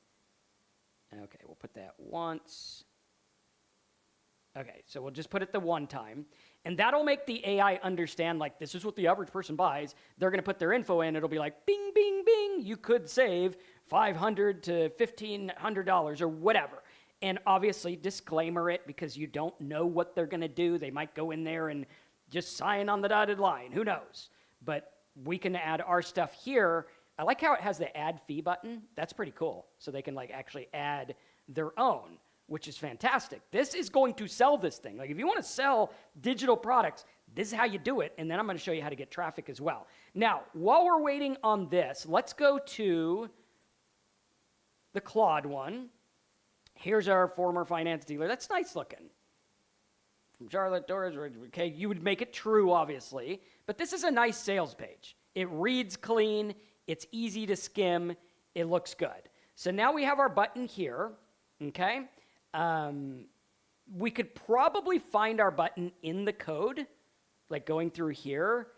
S1: Okay, we'll put that once. Okay, so we'll just put it the one time. And that'll make the AI understand, like, this is what the average person buys. They're going to put their info in. It'll be like, bing, bing, bing. You could save $500 to $1,500 or whatever. And obviously, disclaimer it because you don't know what they're going to do. They might go in there and just sign on the dotted line. Who knows? But we can add our stuff here. I like how it has the add fee button. That's pretty cool. So they can like actually add their own, which is fantastic. This is going to sell this thing. Like if you want to sell digital products, this is how you do it. And then I'm going to show you how to get traffic as well. Now, while we're waiting on this, let's go to the Claude one. Here's our former finance dealer. That's nice looking. From Charlotte, Doris, okay, you would make it true, obviously. But this is a nice sales page. It reads clean. It's easy to skim. It looks good. So now we have our button here, okay? We could probably find our button in the code, like going through here.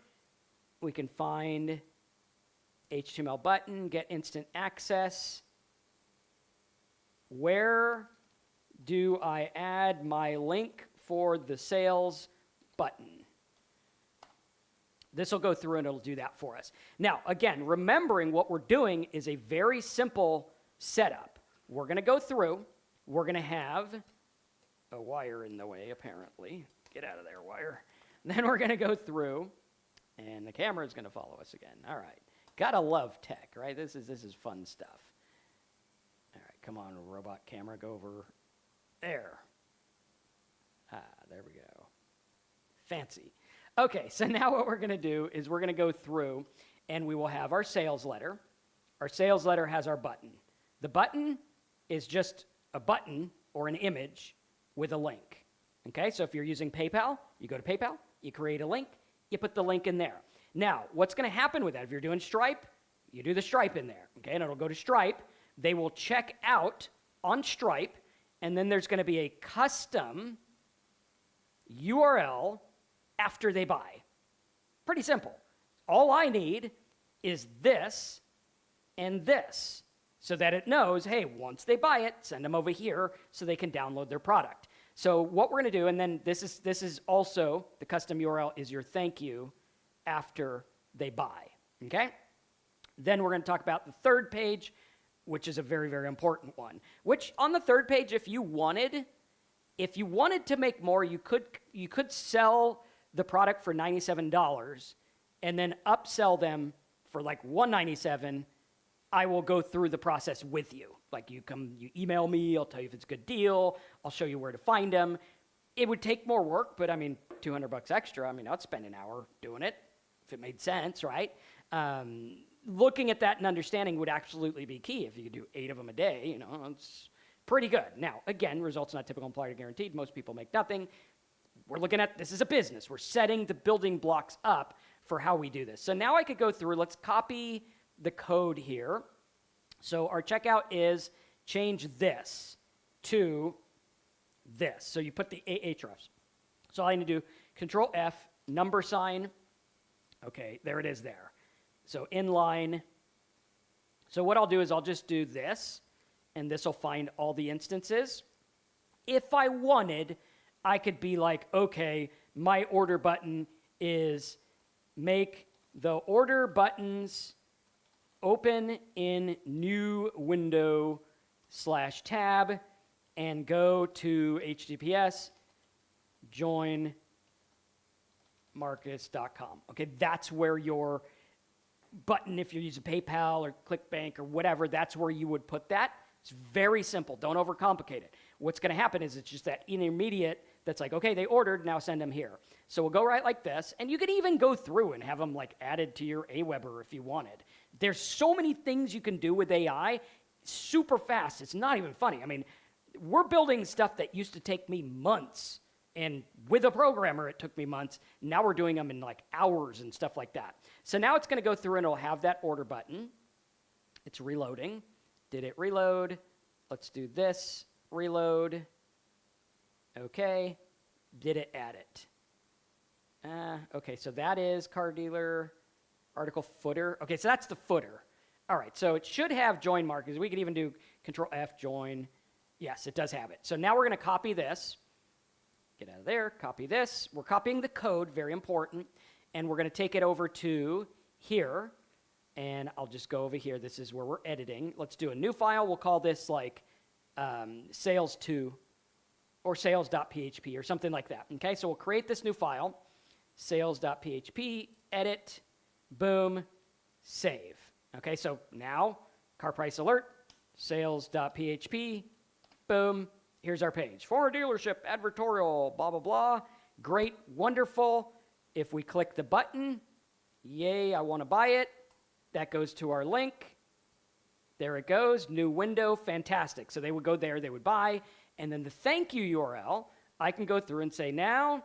S1: We can find HTML button, get instant access. Where do I add my link for the sales button? This will go through and it'll do that for us. Now, again, remembering what we're doing is a very simple setup. We're going to go through. We're going to have a wire in the way, apparently. Get out of there, wire. Then we're going to go through, and the camera is going to follow us again. All right. Gotta love tech, right? This is fun stuff. All right, come on, robot camera, go over there. There we go. Fancy. Okay, so now what we're going to do is we're going to go through, and we will have our sales letter. Our sales letter has our button. The button is just a button or an image with a link. Okay, so if you're using PayPal, you go to PayPal, you create a link, you put the link in there. Now, what's going to happen with that? If you're doing Stripe, you do the Stripe in there, okay? And it'll go to Stripe. They will check out on Stripe, and then there's going to be a custom URL after they buy. Pretty simple. All I need is this and this so that it knows, hey, once they buy it, send them over here so they can download their product. So what we're going to do, and then this is also, the custom URL is your thank you after they buy, okay? Then we're going to talk about the third page, which is a very, very important one, which on the third page, if you wanted to make more, you could sell the product for $97 and then upsell them for like $197. I will go through the process with you. Like you email me, I'll tell you if it's a good deal, I'll show you where to find them. It would take more work, but I mean, $200 extra, I mean, I'd spend an hour doing it if it made sense, right? Looking at that and understanding would absolutely be key. If you could do 8 of them a day, you know, it's pretty good. Now, again, results not typical, implied, or guaranteed. Most people make nothing. We're looking at, this is a business. We're setting the building blocks up for how we do this. So now I could go through, let's copy the code here. So our checkout is change this to this. So you put the ahrefs. So all I need to do, Control F, number sign. Okay, there it is there. So inline. So what I'll do is I'll just do this, and this will find all the instances. If I wanted, I could be like, okay, my order button is make the order buttons open in new window /tab and go to HTTPS join marcus.com. Okay, that's where your button, if you're using PayPal or ClickBank or whatever, that's where you would put that. It's very simple. Don't overcomplicate it. What's going to happen is it's just that intermediate that's like, okay, they ordered, now send them here. So we'll go right like this, and you could even go through and have them like added to your Aweber if you wanted. There's so many things you can do with AI super fast. It's not even funny. I mean, we're building stuff that used to take me months, and with a programmer, it took me months. Now we're doing them in like hours and stuff like that. So now it's going to go through and it'll have that order button. It's reloading. Did it reload? Let's do this. Reload. Okay. Did it add it? Okay, so that is car dealer, article footer. Okay, so that's the footer. All right, so it should have join markers. We could even do Control F, join. Yes, it does have it. So now we're going to copy this. Get out of there, copy this. We're copying the code, very important. And we're going to take it over to here. And I'll just go over here. This is where we're editing. Let's do a new file. We'll call this like sales2 or sales.php or something like that. Okay, so we'll create this new file, sales.php, edit, boom, save. Okay, so now car price alert, sales.php, boom, here's our page. For dealership, advertorial, blah, blah, blah. Great, wonderful. If we click the button, yay, I want to buy it. That goes to our link. There it goes, new window, fantastic. So they would go there, they would buy. And then the thank you URL, I can go through and say, now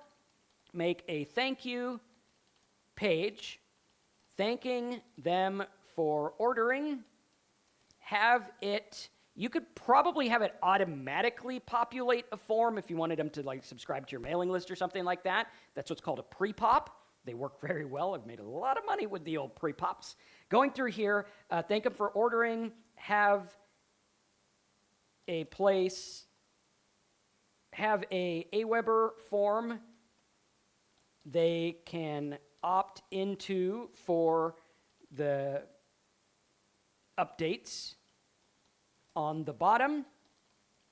S1: make a thank you page, thanking them for ordering. Have it, you could probably have it automatically populate a form if you wanted them to like subscribe to your mailing list or something like that. That's what's called a pre-pop. They work very well. I've made a lot of money with the old pre-pops. Going through here, thank them for ordering, have a place, have a Aweber form they can opt into for the updates. On the bottom,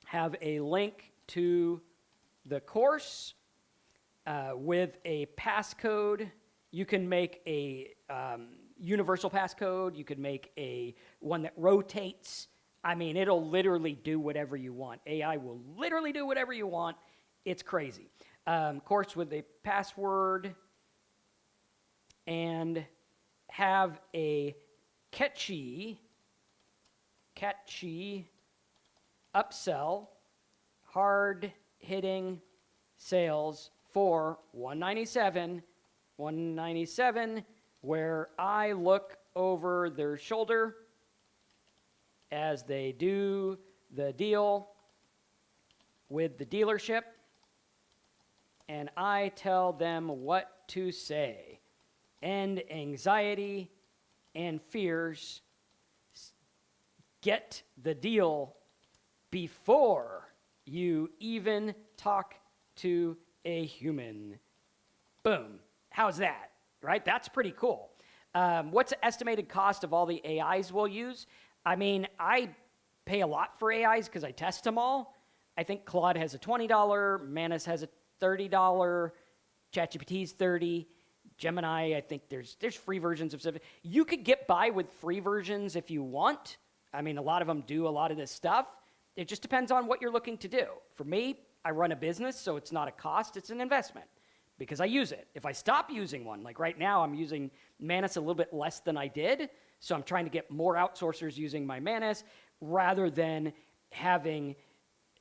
S1: have a link to the course with a passcode. You can make a universal passcode. You could make a one that rotates. I mean, it'll literally do whatever you want. AI will literally do whatever you want. It's crazy. Course with a password, and have a catchy upsell, hard-hitting sales for $197, where I look over their shoulder as they do the deal with the dealership, and I tell them what to say. End anxiety and fears. Get the deal before you even talk to a human. Boom. How's that? Right? That's pretty cool. What's the estimated cost of all the AIs we'll use? I mean, I pay a lot for AIs because I test them all. I think Claude has a $20, Manus has a $30, ChatGPT's $30, Gemini, I think there's free versions of stuff. You could get by with free versions if you want. I mean, a lot of them do a lot of this stuff. It just depends on what you're looking to do. For me, I run a business, so it's not a cost, it's an investment because I use it. If I stop using one, like right now, I'm using Manus a little bit less than I did, so I'm trying to get more outsourcers using my Manus rather than having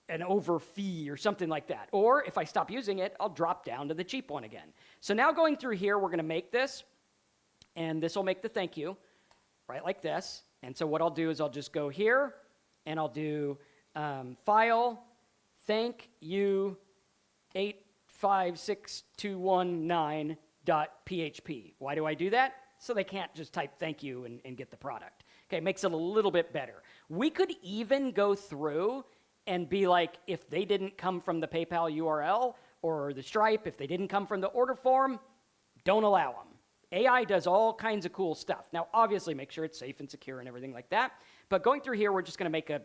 S1: an over fee or something like that. Or if I stop using it, I'll drop down to the cheap one again. So now going through here, we're going to make this, and this will make the thank you, right, like this. And so what I'll do is I'll just go here, and I'll do file, thank you, 856219.php. Why do I do that? So they can't just type thank you and get the product. Okay, makes it a little bit better. We could even go through and be like, if they didn't come from the PayPal URL or the Stripe, if they didn't come from the order form, don't allow them. AI does all kinds of cool stuff. Now, obviously, make sure it's safe and secure and everything like that. But going through here, we're just going to make a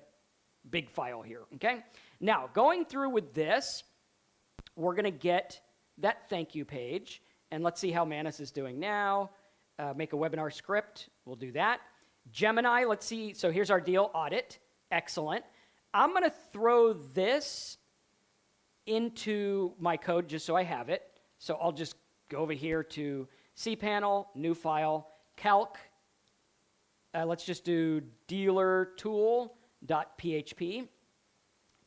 S1: big file here, okay? Now, going through with this, we're going to get that thank you page. And let's see how Manus is doing now. Make a webinar script. We'll do that. Gemini, let's see. So here's our deal audit. Excellent. I'm going to throw this into my code just so I have it. So I'll just go over here to cPanel, new file, calc. Let's just do dealertool.php,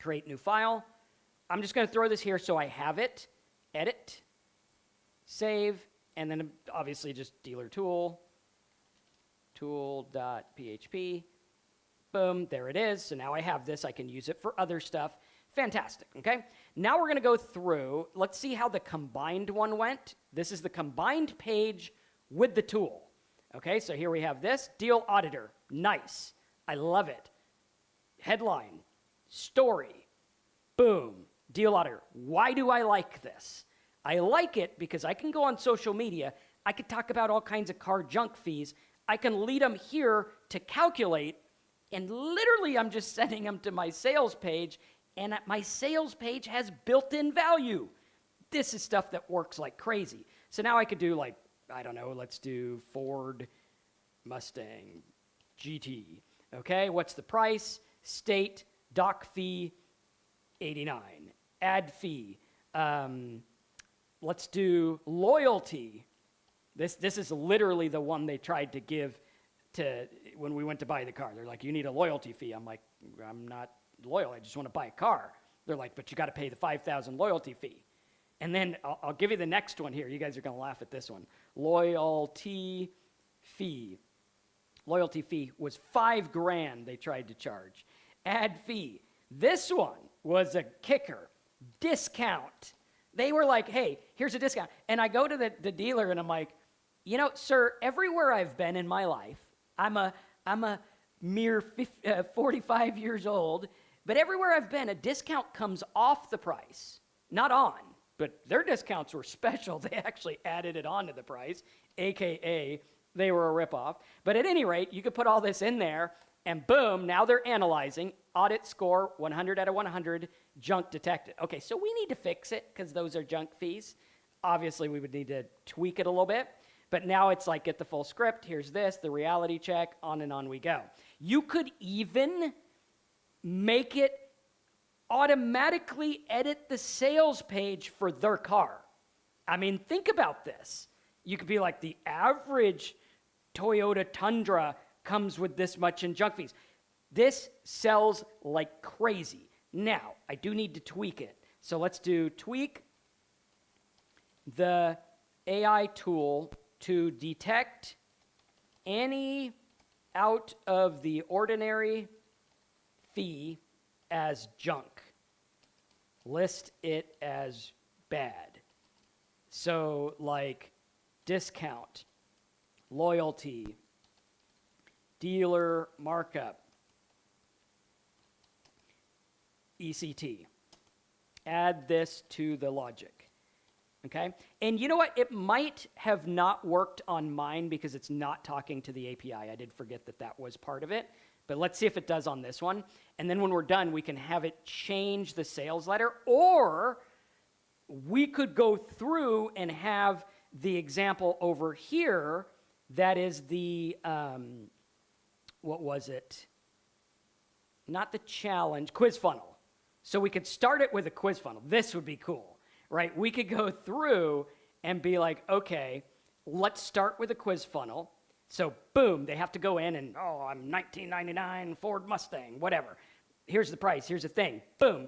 S1: create new file. I'm just going to throw this here so I have it, edit, save, and then obviously just tool.php. Boom, there it is. So now I have this. I can use it for other stuff. Fantastic, okay? Now we're going to go through. Let's see how the combined one went. This is the combined page with the tool. Okay, so here we have this. Deal auditor. Nice. I love it. Headline. Story. Boom. Deal auditor. Why do I like this? I like it because I can go on social media. I could talk about all kinds of car junk fees. I can lead them here to calculate. And literally, I'm just sending them to my sales page, and my sales page has built-in value. This is stuff that works like crazy. So now I could do like, I don't know, let's do Ford Mustang GT. Okay, what's the price? State, doc fee, $89. Ad fee. Let's do loyalty. This is literally the one they tried to give to when we went to buy the car. They're like, you need a loyalty fee. I'm like, I'm not loyal. I just want to buy a car. They're like, but you got to pay the $5,000 loyalty fee. And then I'll give you the next one here. You guys are going to laugh at this one. Loyalty fee. Loyalty fee was $5,000 they tried to charge. Ad fee. This one was a kicker. Discount. They were like, hey, here's a discount. And I go to the dealer and I'm like, you know, sir, everywhere I've been in my life, I'm a mere 45 years old, but everywhere I've been, a discount comes off the price, not on. But their discounts were special. They actually added it onto the price, AKA they were a ripoff. But at any rate, you could put all this in there, and boom, now they're analyzing. Audit score, 100 out of 100, junk detected. Okay, so we need to fix it because those are junk fees. Obviously, we would need to tweak it a little bit. But now it's like, get the full script. Here's this, the reality check, on and on we go. You could even make it automatically edit the sales page for their car. I mean, think about this. You could be like, the average Toyota Tundra comes with this much in junk fees. This sells like crazy. Now, I do need to tweak it. So let's do tweak the AI tool to detect any out of the ordinary fee as junk. List it as bad. So like discount, loyalty, dealer markup, ECT. Add this to the logic. Okay? And you know what? It might have not worked on mine because it's not talking to the API. I did forget that that was part of it. But let's see if it does on this one. And then when we're done, we can have it change the sales letter. Or we could go through and have the example over here that is the, what was it? Not the challenge, quiz funnel. So we could start it with a quiz funnel. This would be cool, right? We could go through and be like, okay, let's start with a quiz funnel. So boom, they have to go in and, oh, I'm $19.99 Ford Mustang, whatever. Here's the price, here's the thing. Boom,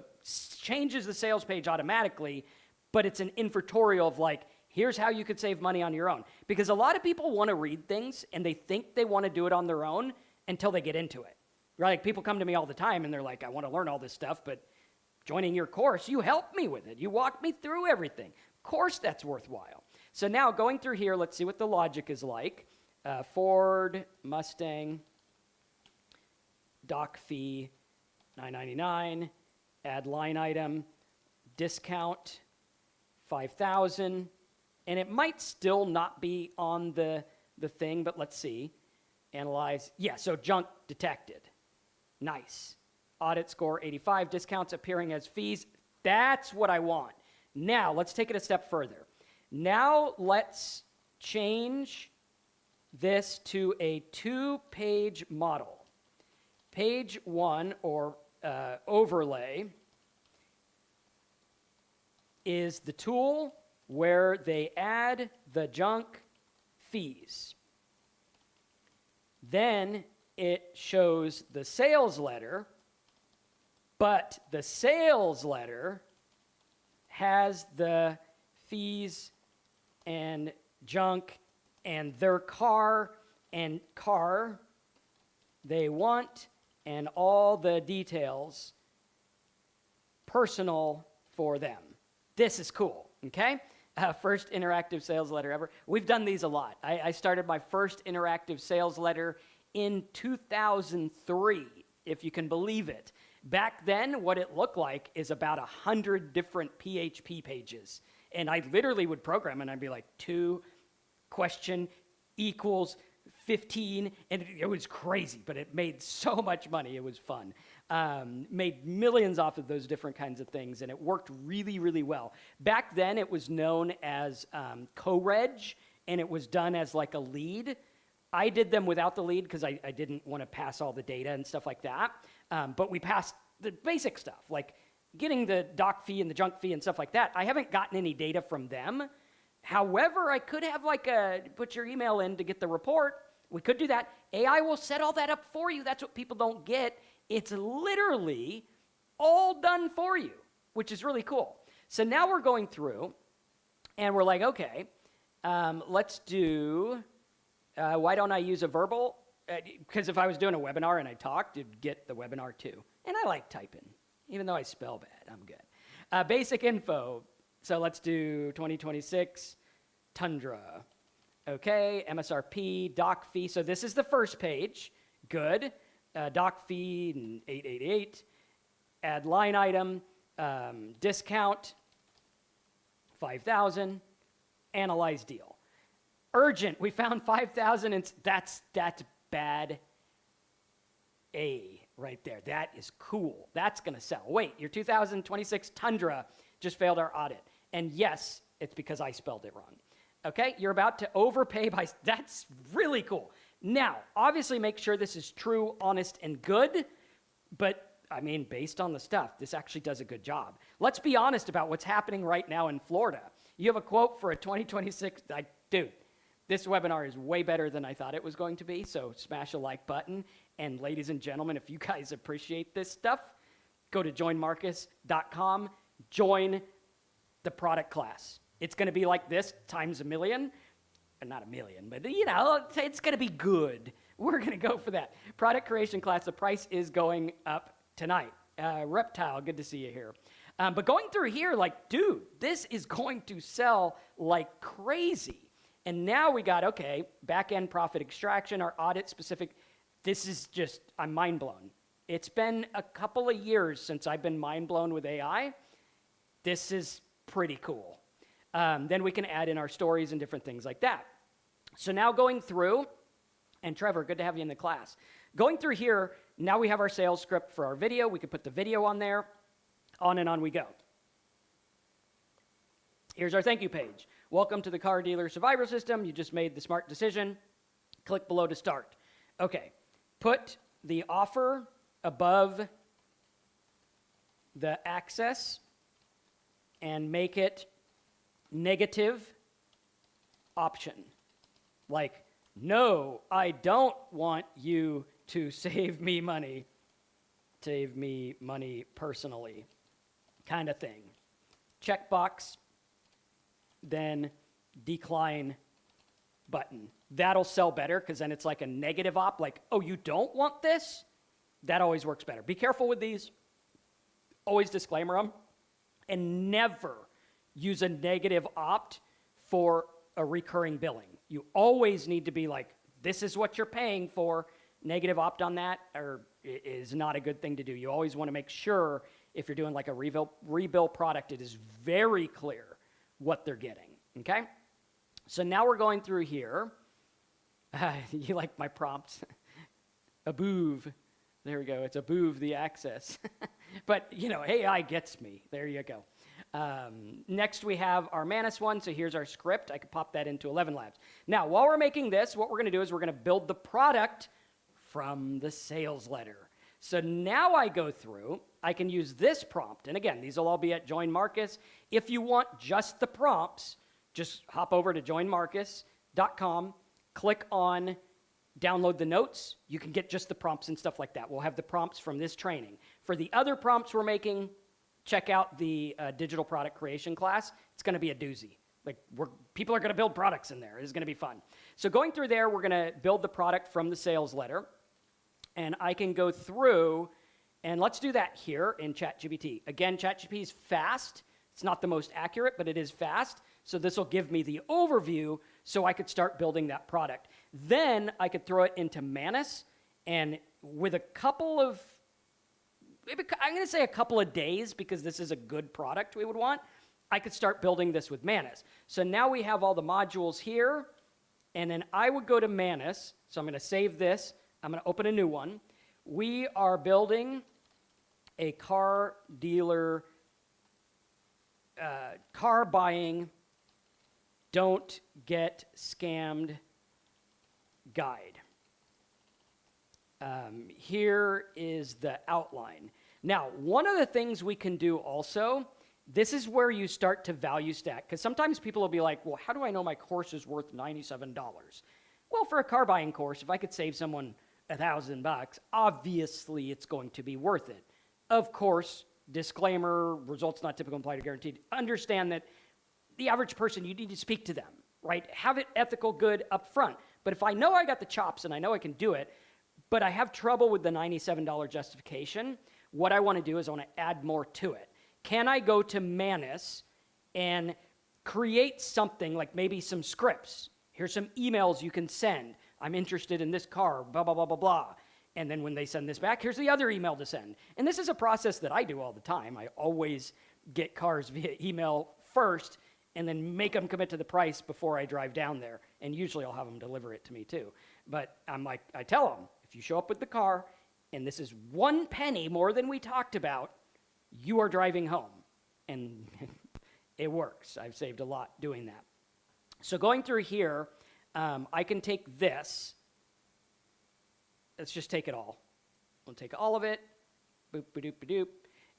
S1: changes the sales page automatically, but it's an inventorial of like, here's how you could save money on your own. Because a lot of people want to read things and they think they want to do it on their own until they get into it. Right? Like people come to me all the time and they're like, I want to learn all this stuff, but joining your course, you helped me with it. You walked me through everything. Of course that's worthwhile. So now going through here, let's see what the logic is like. Ford, Mustang, doc fee, $9.99, add line item, discount, $5,000, and it might still not be on the thing, but let's see. Analyze, yeah, so junk detected. Nice. Audit score 85, discounts appearing as fees. That's what I want. Now, let's take it a step further. Now, let's change this to a 2-page model. Page 1, or overlay, is the tool where they add the junk fees. Then it shows the sales letter, but the sales letter has the fees and junk and their car they want and all the details personal for them. This is cool, okay? First interactive sales letter ever. We've done these a lot. I started my first interactive sales letter in 2003, if you can believe it. Back then, what it looked like is about 100 different PHP pages. And I literally would program and I'd be like, 2 question equals 15, and it was crazy, but it made so much money. It was fun. Made millions off of those different kinds of things, and it worked really, really well. Back then, it was known as co-reg, and it was done as like a lead. I did them without the lead because I didn't want to pass all the data and stuff like that, but we passed the basic stuff, like getting the doc fee and the junk fee and stuff like that. I haven't gotten any data from them. However, I could have like put your email in to get the report. We could do that. AI will set all that up for you. That's what people don't get. It's literally all done for you, which is really cool. So now we're going through and we're like, okay, let's do, why don't I use a verbal? Because if I was doing a webinar and I talked, it'd get the webinar too. And I like typing, even though I spell bad, I'm good. Basic info. So let's do 2026 Tundra. Okay, MSRP, doc fee. So this is the first page. Good. Doc fee 888. Add line item. Discount 5,000. Analyze deal. Urgent. We found 5,000, and that's bad A right there. That is cool. That's going to sell. Wait, your 2026 Tundra just failed our audit. And yes, it's because I spelled it wrong. Okay, you're about to overpay by, that's really cool. Now, obviously make sure this is true, honest, and good, but I mean, based on the stuff, this actually does a good job. Let's be honest about what's happening right now in Florida. You have a quote for a 2026, dude, this webinar is way better than I thought it was going to be, so smash a like button. And ladies and gentlemen, if you guys appreciate this stuff, go to joinmarcus.com, join the product class. It's going to be like this times a million. not a million, but you know, it's going to be good. We're going to go for that. Product creation class, the price is going up tonight. Reptile, good to see you here. But going through here, like, dude, this is going to sell like crazy. And now we got, okay, back-end profit extraction, our audit specific. This is just, I'm mind blown. It's been a couple of years since I've been mind blown with AI. This is pretty cool. Then we can add in our stories and different things like that. So now going through, and Trevor, good to have you in the class. Going through here, now we have our sales script for our video. We can put the video on there. On and on we go. Here's our thank you page. Welcome to the car dealer survivor system. You just made the smart decision. Click below to start. Okay, put the offer above the access and make it negative option. Like, no, I don't want you to save me money personally, kind of thing. Checkbox, then decline button. That'll sell better because then it's like a negative op, like, oh, you don't want this? That always works better. Be careful with these. Always disclaimer them. And never use a negative opt for a recurring billing. You always need to be like, this is what you're paying for. Negative opt on that is not a good thing to do. You always want to make sure if you're doing like a rebill product, it is very clear what they're getting, okay? So now we're going through here. You like my prompts? Above. There we go. It's above the access. But, you know, AI gets me. There you go. Next, we have our Manus one. So here's our script. I could pop that into 11 Labs. Now, while we're making this, what we're going to do is we're going to build the product from the sales letter. So now I go through, I can use this prompt. And again, these will all be at Join Marcus. If you want just the prompts, just hop over to joinmarcus.com, click on download the notes. You can get just the prompts and stuff like that. We'll have the prompts from this training. For the other prompts we're making, check out the digital product creation class. It's going to be a doozy. Like, people are going to build products in there. It's going to be fun. So going through there, we're going to build the product from the sales letter. And I can go through, and let's do that here in ChatGPT. Again, ChatGPT is fast. It's not the most accurate, but it is fast. So this will give me the overview so I could start building that product. Then I could throw it into Manus, and with a couple of, maybe I'm going to say a couple of days, because this is a good product we would want, I could start building this with Manus. So now we have all the modules here, and then I would go to Manus. So I'm going to save this. I'm going to open a new one. We are building a car dealer, car buying, don't get scammed guide. Here is the outline. Now, one of the things we can do also, this is where you start to value stack, because sometimes people will be like, well, how do I know my course is worth $97? Well, for a car buying course, if I could save someone $1,000, obviously it's going to be worth it. Of course, disclaimer, results not typical, implied, or guaranteed. Understand that the average person, you need to speak to them, right? Have it ethical, good up front. But if I know I got the chops and I know I can do it, but I have trouble with the $97 justification, what I want to do is I want to add more to it. Can I go to Manus and create something like maybe some scripts? Here's some emails you can send. I'm interested in this car, blah, blah, blah, blah, blah. And then when they send this back, here's the other email to send. And this is a process that I do all the time. I always get cars via email first and then make them commit to the price before I drive down there. And usually I'll have them deliver it to me too. But I'm like, I tell them, if you show up with the car and this is 1 penny more than we talked about, you are driving home. And it works. I've saved a lot doing that. So going through here, I can take this. Let's just take it all. We'll take all of it. Boop, ba-doop, ba-doop.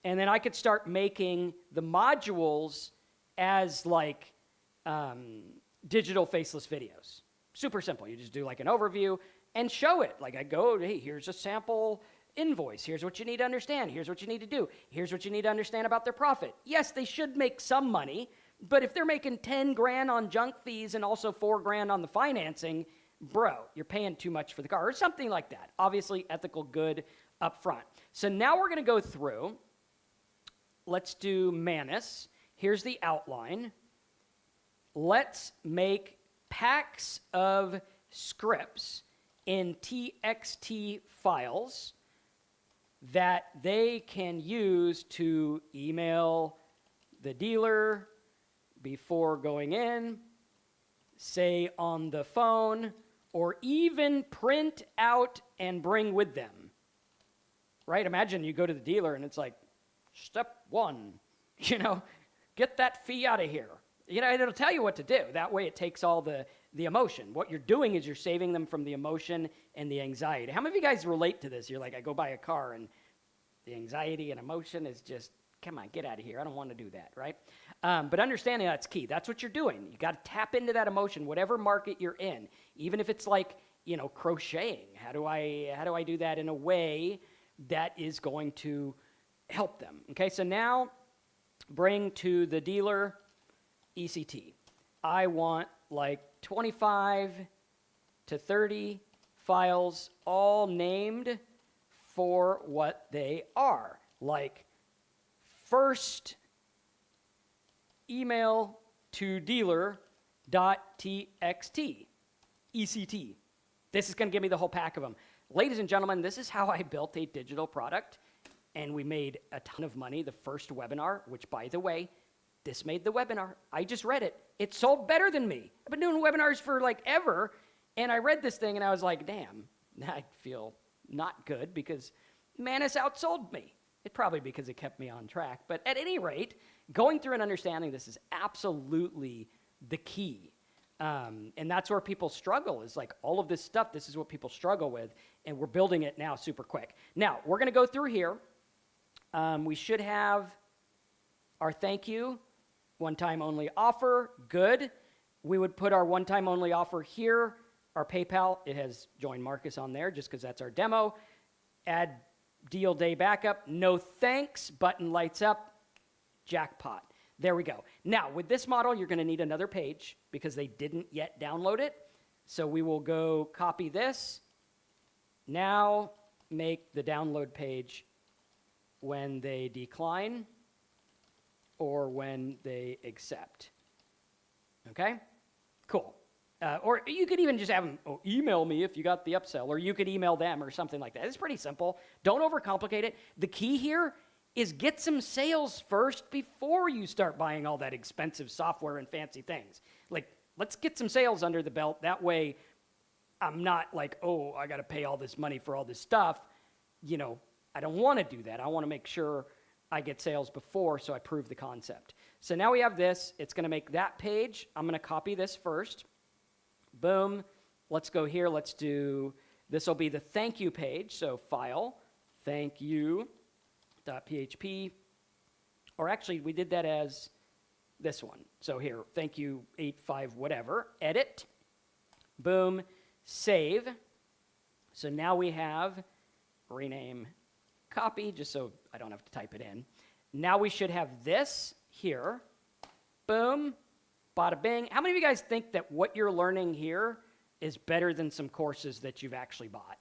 S1: And then I could start making the modules as like digital faceless videos. Super simple. You just do like an overview and show it. Like I go, hey, here's a sample invoice. Here's what you need to understand. Here's what you need to do. Here's what you need to understand about their profit. Yes, they should make some money, But if they're making 10 grand on junk fees and also 4 grand on the financing, bro, you're paying too much for the car or something like that. Obviously, ethical good up front. So now we're going to go through. Let's do Manus. Here's the outline. Let's make packs of scripts in TXT files that they can use to email the dealer before going in, say on the phone, or even print out and bring with them. Right? Imagine you go to the dealer and it's like, step 1, get that fee out of here. It'll tell you what to do. That way it takes all the emotion. What you're doing is you're saving them from the emotion and the anxiety. How many of you guys relate to this? You're like, I go buy a car and the anxiety and emotion is just, come on, get out of here. I don't want to do that, right? But understanding that's key. That's what you're doing. You got to tap into that emotion, whatever market you're in. Even if it's like, crocheting. How do I do that in a way that is going to help them? Okay, so now bring to the dealer ECT. I want like 25 to 30 files all named for what they are. Like first email to dealer.txt, ECT. This is going to give me the whole pack of them. Ladies and gentlemen, this is how I built a digital product, and we made a ton of money the first webinar, which, by the way, this made the webinar. I just read it. It sold better than me. I've been doing webinars for like ever, and I read this thing, and I was like, damn, I feel not good because Manus outsold me. It probably because it kept me on track. But at any rate, going through and understanding this is absolutely the key. And that's where people struggle is like all of this stuff, this is what people struggle with, and we're building it now super quick. Now, we're going to go through here. We should have our thank you, one-time only offer, good. We would put our one-time only offer here. Our PayPal, it has Join Marcus on there just because that's our demo. Add deal day backup, no thanks, button lights up, jackpot. There we go. Now, with this model, you're going to need another page because they didn't yet download it. So we will go copy this. Now, make the download page when they decline or when they accept. Okay? Cool. Or you could even just have them email me if you got the upsell, or you could email them or something like that. It's pretty simple. Don't overcomplicate it. The key here is get some sales first before you start buying all that expensive software and fancy things. Like, let's get some sales under the belt. That way, I'm not like, oh, I got to pay all this money for all this stuff. I don't want to do that. I want to make sure I get sales before so I prove the concept. So now we have this. It's going to make that page. I'm going to copy this first. Boom. Let's go here. Let's do, this will be the thank you page. So file, thank you.php. Or actually, we did that as this one. So here, thank you 85 whatever. Edit. Boom. Save. So now we have rename copy, just so I don't have to type it in. Now we should have this here. Boom. Bada bing. How many of you guys think that what you're learning here is better than some courses that you've actually bought?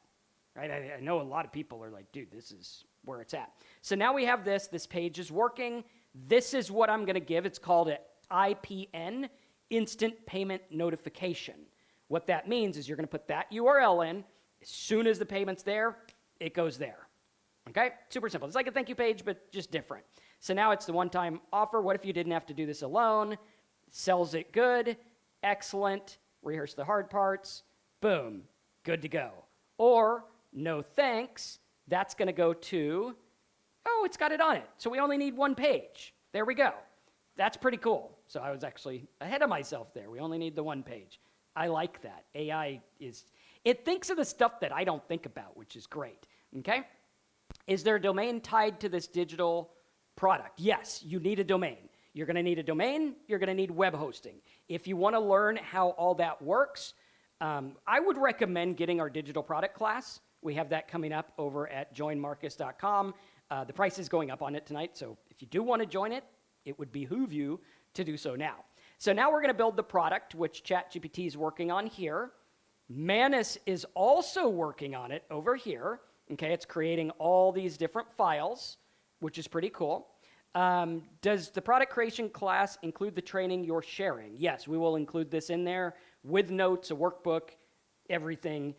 S1: Right? I know a lot of people are like, dude, this is where it's at. So now we have this. This page is working. This is what I'm going to give. It's called an IPN, Instant Payment Notification. What that means is you're going to put that URL in. As soon as the payment's there, it goes there. Okay? Super simple. It's like a thank you page, but just different. So now it's the one-time offer. What if you didn't have to do this alone? Sells it good. Excellent. Rehearse the hard parts. Boom. Good to go. Or no thanks. That's going to go to, oh, it's got it on it. So we only need one page. There we go. That's pretty cool. So I was actually ahead of myself there. We only need the one page. I like that. AI it thinks of the stuff that I don't think about, which is great. Okay? Is there a domain tied to this digital product? Yes, you need a domain. You're going to need a domain. You're going to need web hosting. If you want to learn how all that works, I would recommend getting our digital product class. We have that coming up over at joinmarcus.com. The price is going up on it tonight, so if you do want to join it, it would behoove you to do so now. So now we're going to build the product, which ChatGPT is working on here. Manus is also working on it over here. Okay, it's creating all these different files, which is pretty cool. Does the product creation class include the training you're sharing? Yes, we will include this in there with notes, a workbook, everything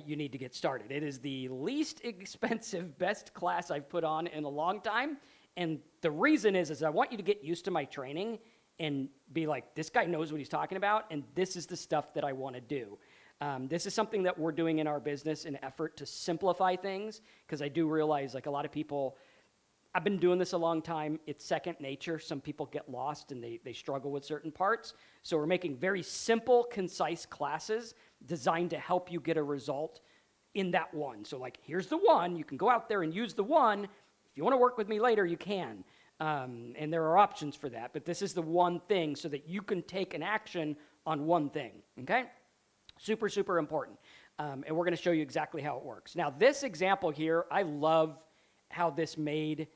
S1: you need to get started. It is the least expensive, best class I've put on in a long time. And the reason is I want you to get used to my training and be like, this guy knows what he's talking about, and this is the stuff that I want to do. This is something that we're doing in our business in an effort to simplify things, because I do realize like a lot of people, I've been doing this a long time. It's second nature. Some people get lost and they struggle with certain parts. So we're making very simple, concise classes designed to help you get a result in that one. So like, here's the one. You can go out there and use the one. If you want to work with me later, you can. And there are options for that. But this is the one thing so that you can take an action on one thing, okay? Super, super important. And we're going to show you exactly how it works. Now, this example here, I love how this made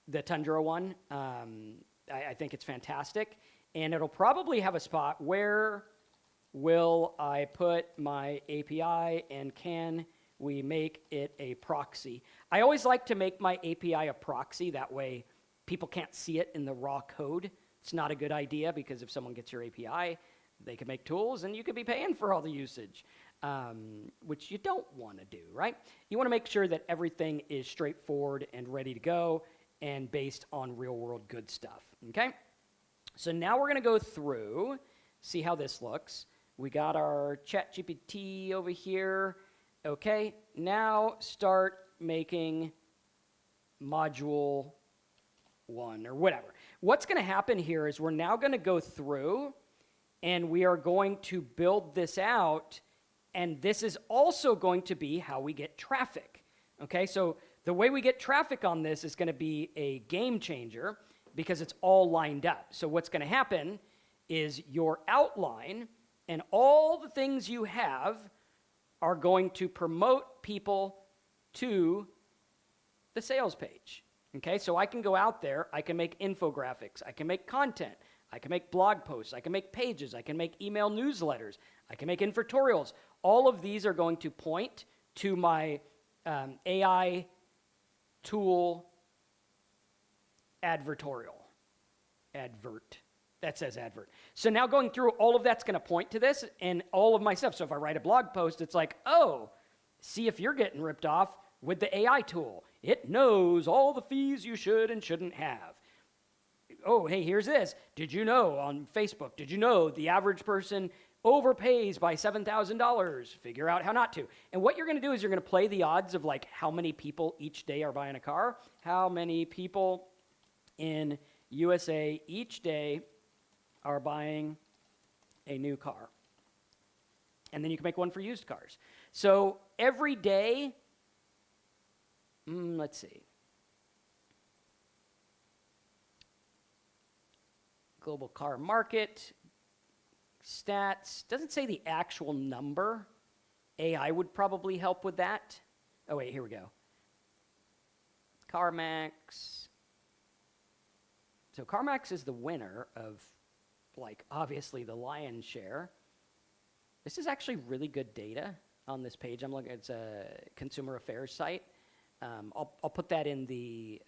S1: the Tundra one. I think it's fantastic. And it'll probably have a spot where will I put my API and can we make it a proxy? I always like to make my API a proxy. That way people can't see it in the raw code. It's not a good idea because if someone gets your API, they can make tools and you could be paying for all the usage, which you don't want to do, right? You want to make sure that everything is straightforward and ready to go and based on real world good stuff, okay? So now we're going to go through, see how this looks. We got our ChatGPT over here. Okay, now start making module 1 or whatever. What's going to happen here is we're now going to go through and we are going to build this out, and this is also going to be how we get traffic. Okay, so the way we get traffic on this is going to be a game changer because it's all lined up. So what's going to happen is your outline and all the things you have are going to promote people to the sales page. Okay, so I can go out there, I can make infographics, I can make content, I can make blog posts, I can make pages, I can make email newsletters, I can make advertorials. All of these are going to point to my AI tool advertorial. That says advert. So now going through all of that's going to point to this and all of my stuff. So if I write a blog post, it's like, oh, see if you're getting ripped off with the AI tool. It knows all the fees you should and shouldn't have. Oh, hey, here's this. Did you know on Facebook, did you know the average person overpays by $7,000? Figure out how not to. And what you're going to do is you're going to play the odds of like how many people each day are buying a car, how many people in USA each day are buying a new car. And then you can make one for used cars. So every day, let's see. Global car market, stats, doesn't say the actual number. AI would probably help with that. Oh wait, here we go. CarMax. So CarMax is the winner of, like, obviously the lion's share. This is actually really good data on this page. I'm looking, it's a consumer affairs site. I'll put that in the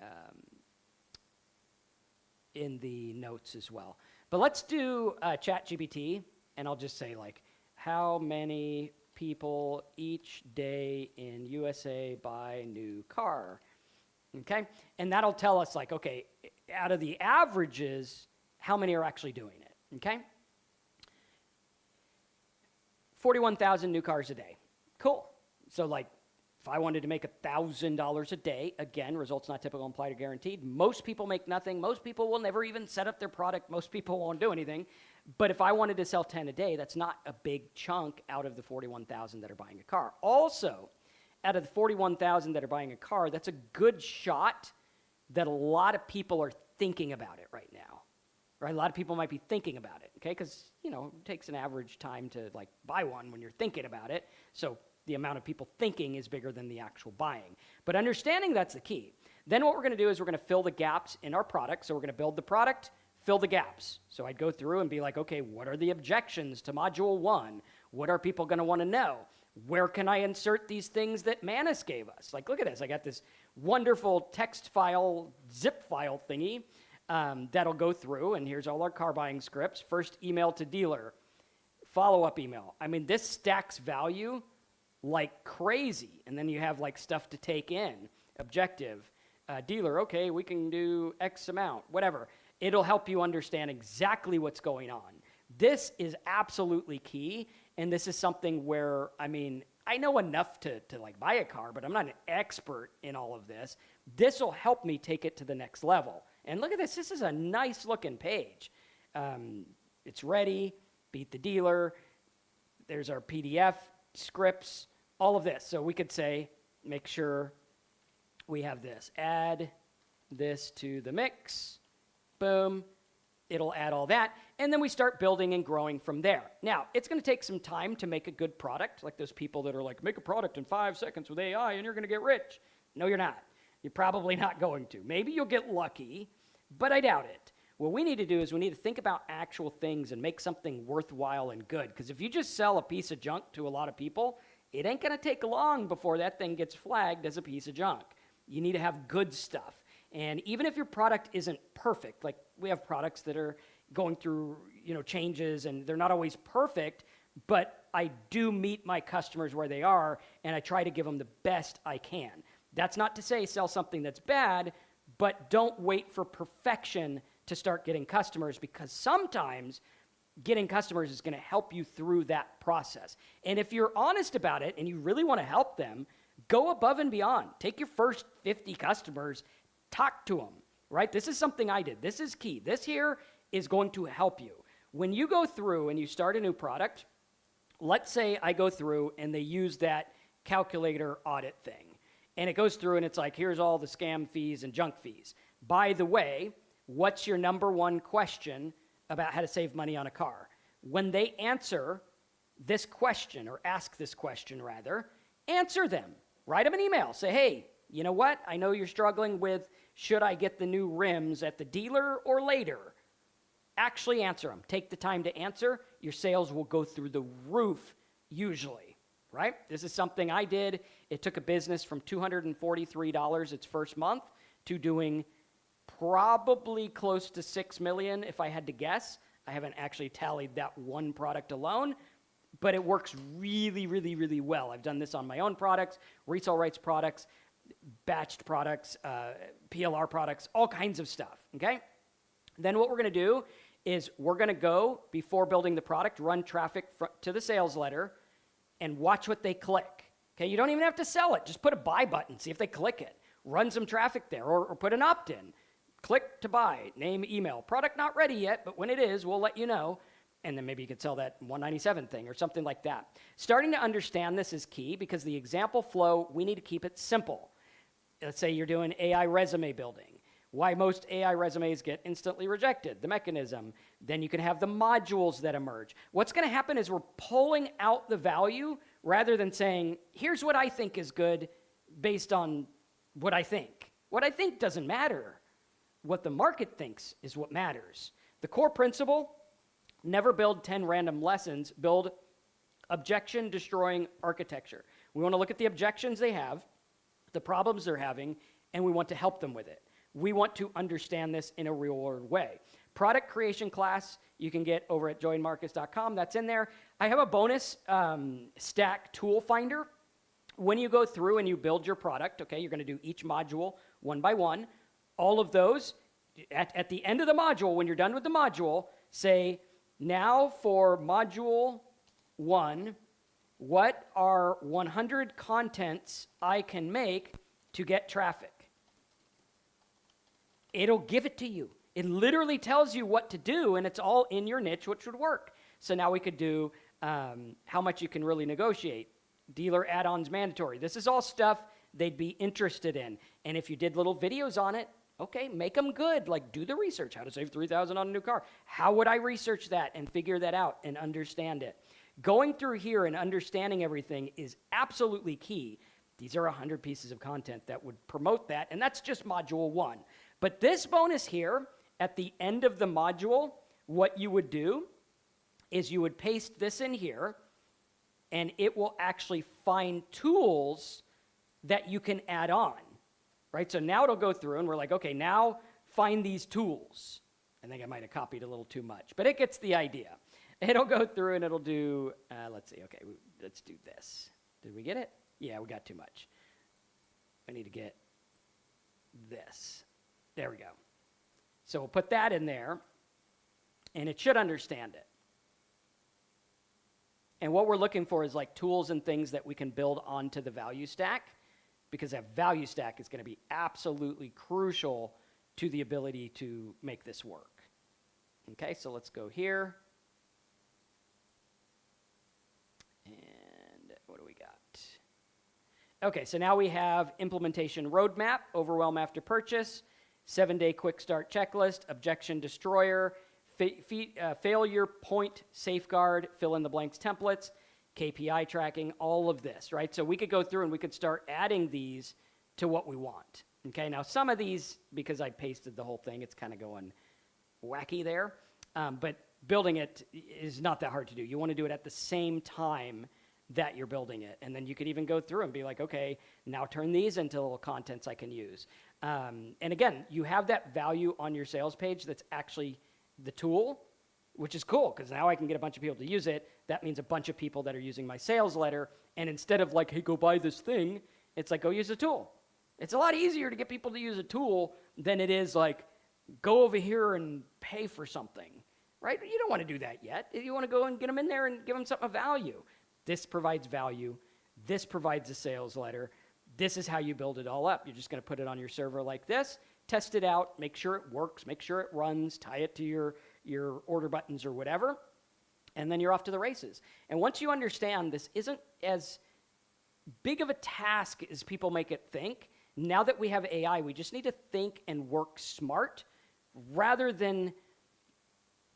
S1: notes as well. But let's do ChatGPT, and I'll just say, like, how many people each day in USA buy a new car? Okay? And that'll tell us, like, okay, out of the averages, how many are actually doing it? Okay? 41,000 new cars a day. Cool. So, like, if I wanted to make $1,000 a day, again, results not typical, implied, or guaranteed. Most people make nothing. Most people will never even set up their product. Most people won't do anything. But if I wanted to sell 10 a day, that's not a big chunk out of the 41,000 that are buying a car. Also, out of the 41,000 that are buying a car, that's a good shot that a lot of people are thinking about it right now. Right? A lot of people might be thinking about it, okay? Because, you know, it takes an average time to, like, buy one when you're thinking about it. So the amount of people thinking is bigger than the actual buying. But understanding that's the key. Then what we're going to do is we're going to fill the gaps in our product. So we're going to build the product, fill the gaps. So I'd go through and be like, okay, what are the objections to module 1? What are people going to want to know? Where can I insert these things that Manus gave us? Like, look at this. I got this wonderful text file, zip file thingy that'll go through, and here's all our car buying scripts. First email to dealer, follow-up email. I mean, this stacks value like crazy. And then you have like stuff to take in, objective, dealer, okay, we can do X amount, whatever. It'll help you understand exactly what's going on. This is absolutely key, and this is something where, I mean, I know enough to like buy a car, but I'm not an expert in all of this. This will help me take it to the next level. And look at this. This is a nice looking page. It's ready, beat the dealer. There's our PDF, scripts, all of this. So we could say, make sure we have this. Add this to the mix. Boom. It'll add all that. And then we start building and growing from there. Now, it's going to take some time to make a good product, like those people that are like, make a product in 5 seconds with AI and you're going to get rich. No, you're not. You're probably not going to. Maybe you'll get lucky, but I doubt it. What we need to do is we need to think about actual things and make something worthwhile and good. Because if you just sell a piece of junk to a lot of people, it ain't going to take long before that thing gets flagged as a piece of junk. You need to have good stuff. And even if your product isn't perfect, like we have products that are going through, changes and they're not always perfect, but I do meet my customers where they are and I try to give them the best I can. That's not to say sell something that's bad, but don't wait for perfection to start getting customers, because sometimes getting customers is going to help you through that process. And if you're honest about it and you really want to help them, go above and beyond. Take your first 50 customers, talk to them, right? This is something I did. This is key. This here is going to help you. When you go through and you start a new product, let's say I go through and they use that calculator audit thing. And it goes through and it's like, here's all the scam fees and junk fees. By the way, what's your number one question about how to save money on a car? When they answer this question, or ask this question rather, answer them. Write them an email. Say, hey, you know what? I know you're struggling with, should I get the new rims at the dealer or later? Actually answer them. Take the time to answer. Your sales will go through the roof usually, right? This is something I did. It took a business from $243 its first month to doing probably close to $6 million if I had to guess. I haven't actually tallied that one product alone, but it works really, really, really well. I've done this on my own products, resale rights products, batched products, PLR products, all kinds of stuff, okay? Then what we're going to do is we're going to go, before building the product, run traffic to the sales letter and watch what they click, okay? You don't even have to sell it. Just put a buy button, see if they click it. Run some traffic there, or put an opt-in. Click to buy, name, email. Product not ready yet, but when it is, we'll let you know. And then maybe you could sell that 197 thing or something like that. Starting to understand this is key, because the example flow, we need to keep it simple. Let's say you're doing AI resume building. Why most AI resumes get instantly rejected, the mechanism. Then you can have the modules that emerge. What's going to happen is we're pulling out the value rather than saying, here's what I think is good based on what I think. What I think doesn't matter. What the market thinks is what matters. The core principle, never build 10 random lessons, build objection-destroying architecture. We want to look at the objections they have, the problems they're having, and we want to help them with it. We want to understand this in a real-world way. Product creation class, you can get over at joinmarcus.com. That's in there. I have a bonus stack tool finder. When you go through and you build your product, okay, you're going to do each module one by one. All of those, at the end of the module, when you're done with the module, say, now for module 1, what are 100 contents I can make to get traffic? It'll give it to you. It literally tells you what to do, and it's all in your niche, which would work. So now we could do how much you can really negotiate. Dealer add-ons mandatory. This is all stuff they'd be interested in. And if you did little videos on it, okay, make them good. Like, do the research. How to save $3,000 on a new car. How would I research that and figure that out and understand it? Going through here and understanding everything is absolutely key. These are 100 pieces of content that would promote that, and that's just module 1. But this bonus here, at the end of the module, what you would do is you would paste this in here, and it will actually find tools that you can add on, right? So now it'll go through, and we're like, okay, now find these tools. I think I might have copied a little too much, but it gets the idea. It'll go through, and it'll do, let's see, okay, let's do this. Did we get it? Yeah, we got too much. I need to get this. There we go. So we'll put that in there, and it should understand it. And what we're looking for is like tools and things that we can build onto the value stack, because that value stack is going to be absolutely crucial to the ability to make this work. Okay, so let's go here. And what do we got? Okay, so now we have implementation roadmap, overwhelm after purchase, 7-day quick start checklist, objection destroyer, failure point safeguard, fill in the blanks templates, KPI tracking, all of this, right? So we could go through and we could start adding these to what we want. Okay, now some of these, because I pasted the whole thing, it's kind of going wacky there, but building it is not that hard to do. You want to do it at the same time that you're building it. And then you could even go through and be like, okay, now turn these into little contents I can use. And again, you have that value on your sales page that's actually the tool, which is cool, because now I can get a bunch of people to use it. That means a bunch of people that are using my sales letter. And instead of like, hey, go buy this thing, it's like, go use a tool. It's a lot easier to get people to use a tool than it is like, go over here and pay for something, right? You don't want to do that yet. You want to go and get them in there and give them something of value. This provides value. This provides a sales letter. This is how you build it all up. You're just going to put it on your server like this, test it out, make sure it works, make sure it runs, tie it to your order buttons or whatever, and then you're off to the races. And once you understand this isn't as big of a task as people make it think, now that we have AI, we just need to think and work smart rather than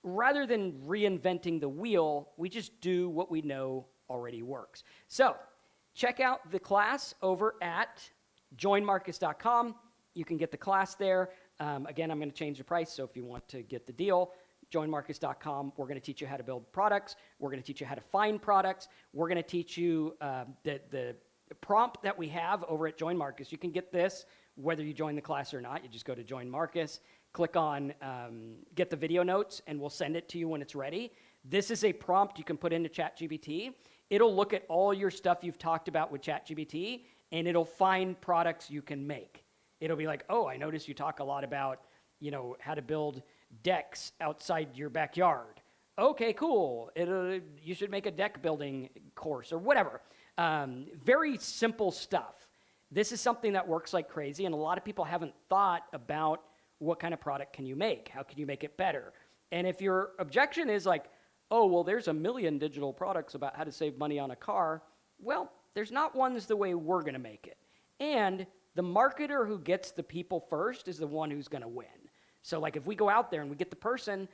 S1: reinventing the wheel. We just do what we know already works. So check out the class over at joinmarcus.com. You can get the class there. Again, I'm going to change the price, so if you want to get the deal, joinmarcus.com. We're going to teach you how to build products. We're going to teach you how to find products. We're going to teach you the prompt that we have over at Join Marcus. You can get this whether you join the class or not. You just go to Join Marcus, click on get the video notes, and we'll send it to you when it's ready. This is a prompt you can put into ChatGPT. It'll look at all your stuff you've talked about with ChatGPT, and it'll find products you can make. It'll be like, oh, I noticed you talk a lot about, how to build decks outside your backyard. Okay, cool. You should make a deck building course or whatever. Very simple stuff. This is something that works like crazy, and a lot of people haven't thought about what kind of product can you make? How can you make it better? And if your objection is like, oh, well, there's a million digital products about how to save money on a car, well, there's not ones the way we're going to make it. And the marketer who gets the people first is the one who's going to win. So like if we go out there and we get the person,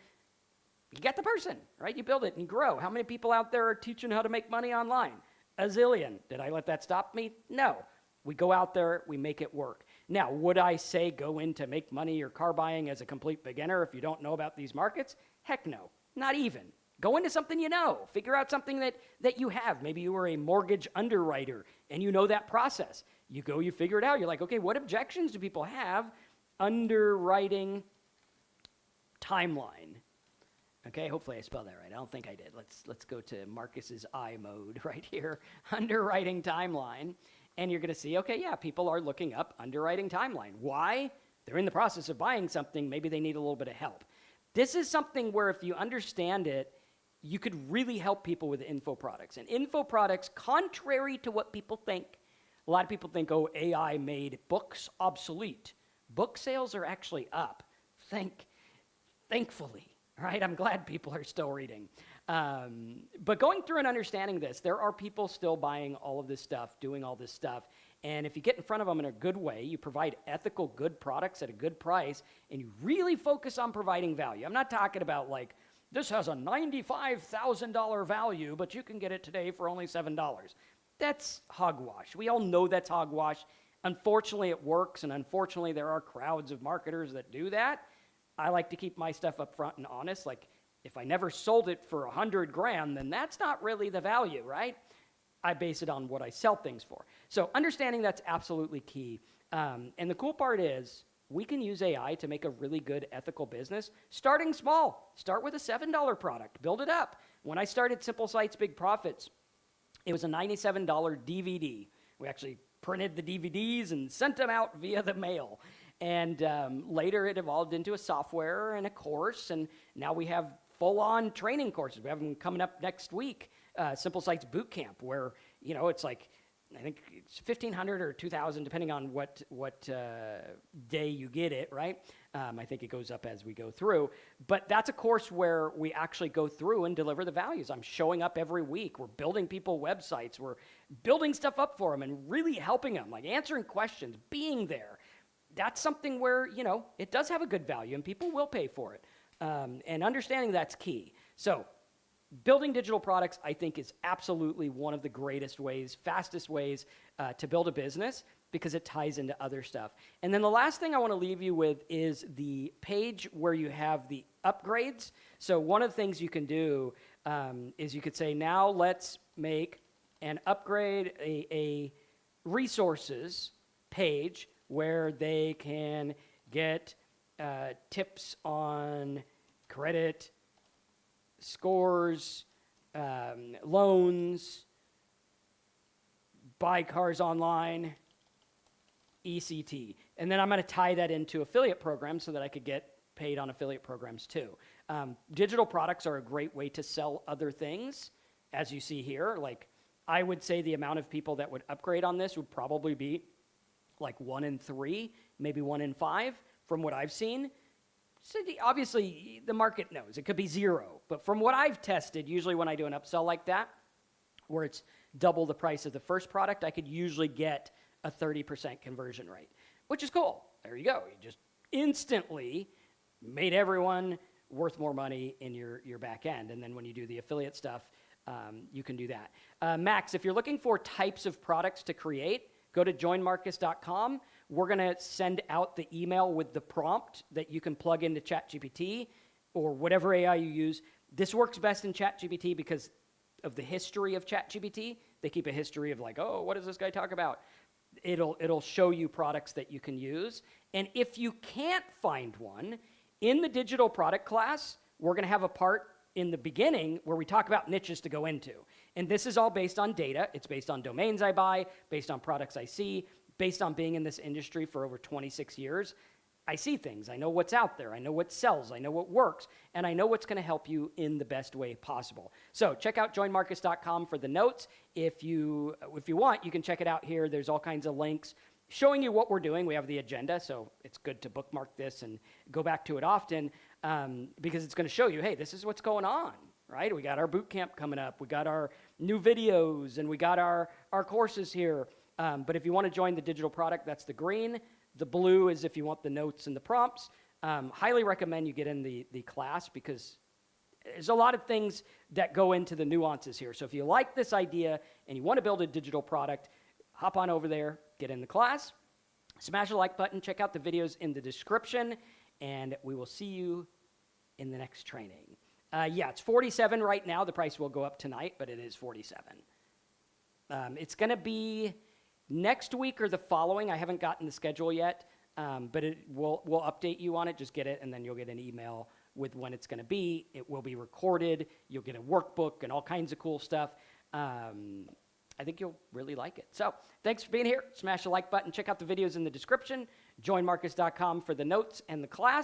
S1: you get the person, right? You build it and you grow. How many people out there are teaching how to make money online? A zillion. Did I let that stop me? No. We go out there, we make it work. Now, would I say go in to make money or car buying as a complete beginner if you don't know about these markets? Heck no, not even. Go into something you know. Figure out something that you have. Maybe you were a mortgage underwriter and you know that process. You go, you figure it out. You're like, okay, what objections do people have? Underwriting timeline. Okay, hopefully I spelled that right. I don't think I did. Let's go to Marcus's eye mode right here. Underwriting timeline. And you're going to see, okay, yeah, people are looking up underwriting timeline. Why? They're in the process of buying something. Maybe they need a little bit of help. This is something where if you understand it, you could really help people with info products. And info products, contrary to what people think, a lot of people think, oh, AI made books obsolete. Book sales are actually up, thankfully. Right? I'm glad people are still reading. But going through and understanding this, there are people still buying all of this stuff, doing all this stuff. And if you get in front of them in a good way, you provide ethical, good products at a good price, and you really focus on providing value. I'm not talking about like, this has a $95,000 value, but you can get it today for only $7. That's hogwash. We all know that's hogwash. Unfortunately, it works, and unfortunately, there are crowds of marketers that do that. I like to keep my stuff up front and honest. Like, if I never sold it for 100 grand, then that's not really the value, right? I base it on what I sell things for. So understanding that's absolutely key. And the cool part is we can use AI to make a really good ethical business, starting small. Start with a $7 product, build it up. When I started Simple Sites, Big Profits, it was a $97 DVD. We actually printed the DVDs and sent them out via the mail. And later it evolved into a software and a course, and now we have full-on training courses. We have them coming up next week, Simple Sites Bootcamp, where, you know, it's like, I think it's 1,500 or 2,000, depending on what day you get it, right? I think it goes up as we go through. But that's a course where we actually go through and deliver the values. I'm showing up every week. We're building people websites. We're building stuff up for them and really helping them, like answering questions, being there. That's something where, you know, it does have a good value and people will pay for it. And understanding that's key. So building digital products, I think, is absolutely one of the greatest ways, fastest ways to build a business, because it ties into other stuff. And then the last thing I want to leave you with is the page where you have the upgrades. So one of the things you can do is you could say, now let's make an upgrade, a resources page where they can get tips on credit, scores, loans, buy cars online, ECT. And then I'm going to tie that into affiliate programs so that I could get paid on affiliate programs too. Digital products are a great way to sell other things, as you see here. Like, I would say the amount of people that would upgrade on this would probably be like 1 in 3, maybe 1 in 5 from what I've seen. So obviously, the market knows. It could be 0. But from what I've tested, usually when I do an upsell like that, where it's double the price of the first product, I could usually get a 30% conversion rate, which is cool. There you go. You just instantly made everyone worth more money in your back end. And then when you do the affiliate stuff, you can do that. Max, if you're looking for types of products to create, go to joinmarcus.com. We're going to send out the email with the prompt that you can plug into ChatGPT or whatever AI you use. This works best in ChatGPT because of the history of ChatGPT. They keep a history of like, oh, what does this guy talk about? It'll show you products that you can use. And if you can't find one, in the digital product class, we're going to have a part in the beginning where we talk about niches to go into. And this is all based on data. It's based on domains I buy, based on products I see, based on being in this industry for over 26 years. I see things. I know what's out there. I know what sells. I know what works. And I know what's going to help you in the best way possible. So check out joinmarcus.com for the notes. If you want, you can check it out here. There's all kinds of links showing you what we're doing. We have the agenda, so it's good to bookmark this and go back to it often because it's going to show you, hey, this is what's going on, right? We got our boot camp coming up. We got our new videos, and we got our courses here. But if you want to join the digital product, that's the green. The blue is if you want the notes and the prompts. Highly recommend you get in the class because there's a lot of things that go into the nuances here. So if you like this idea and you want to build a digital product, hop on over there, get in the class, smash the like button, check out the videos in the description, and we will see you in the next training. Yeah, it's $47 right now. The price will go up tonight, but it is $47. It's going to be next week or the following. I haven't gotten the schedule yet, but we'll update you on it. Just get it, and then you'll get an email with when it's going to be. It will be recorded. You'll get a workbook and all kinds of cool stuff. I think you'll really like it. So thanks for being here. Smash the like button. Check out the videos in the description. Joinmarcus.com for the notes and the class.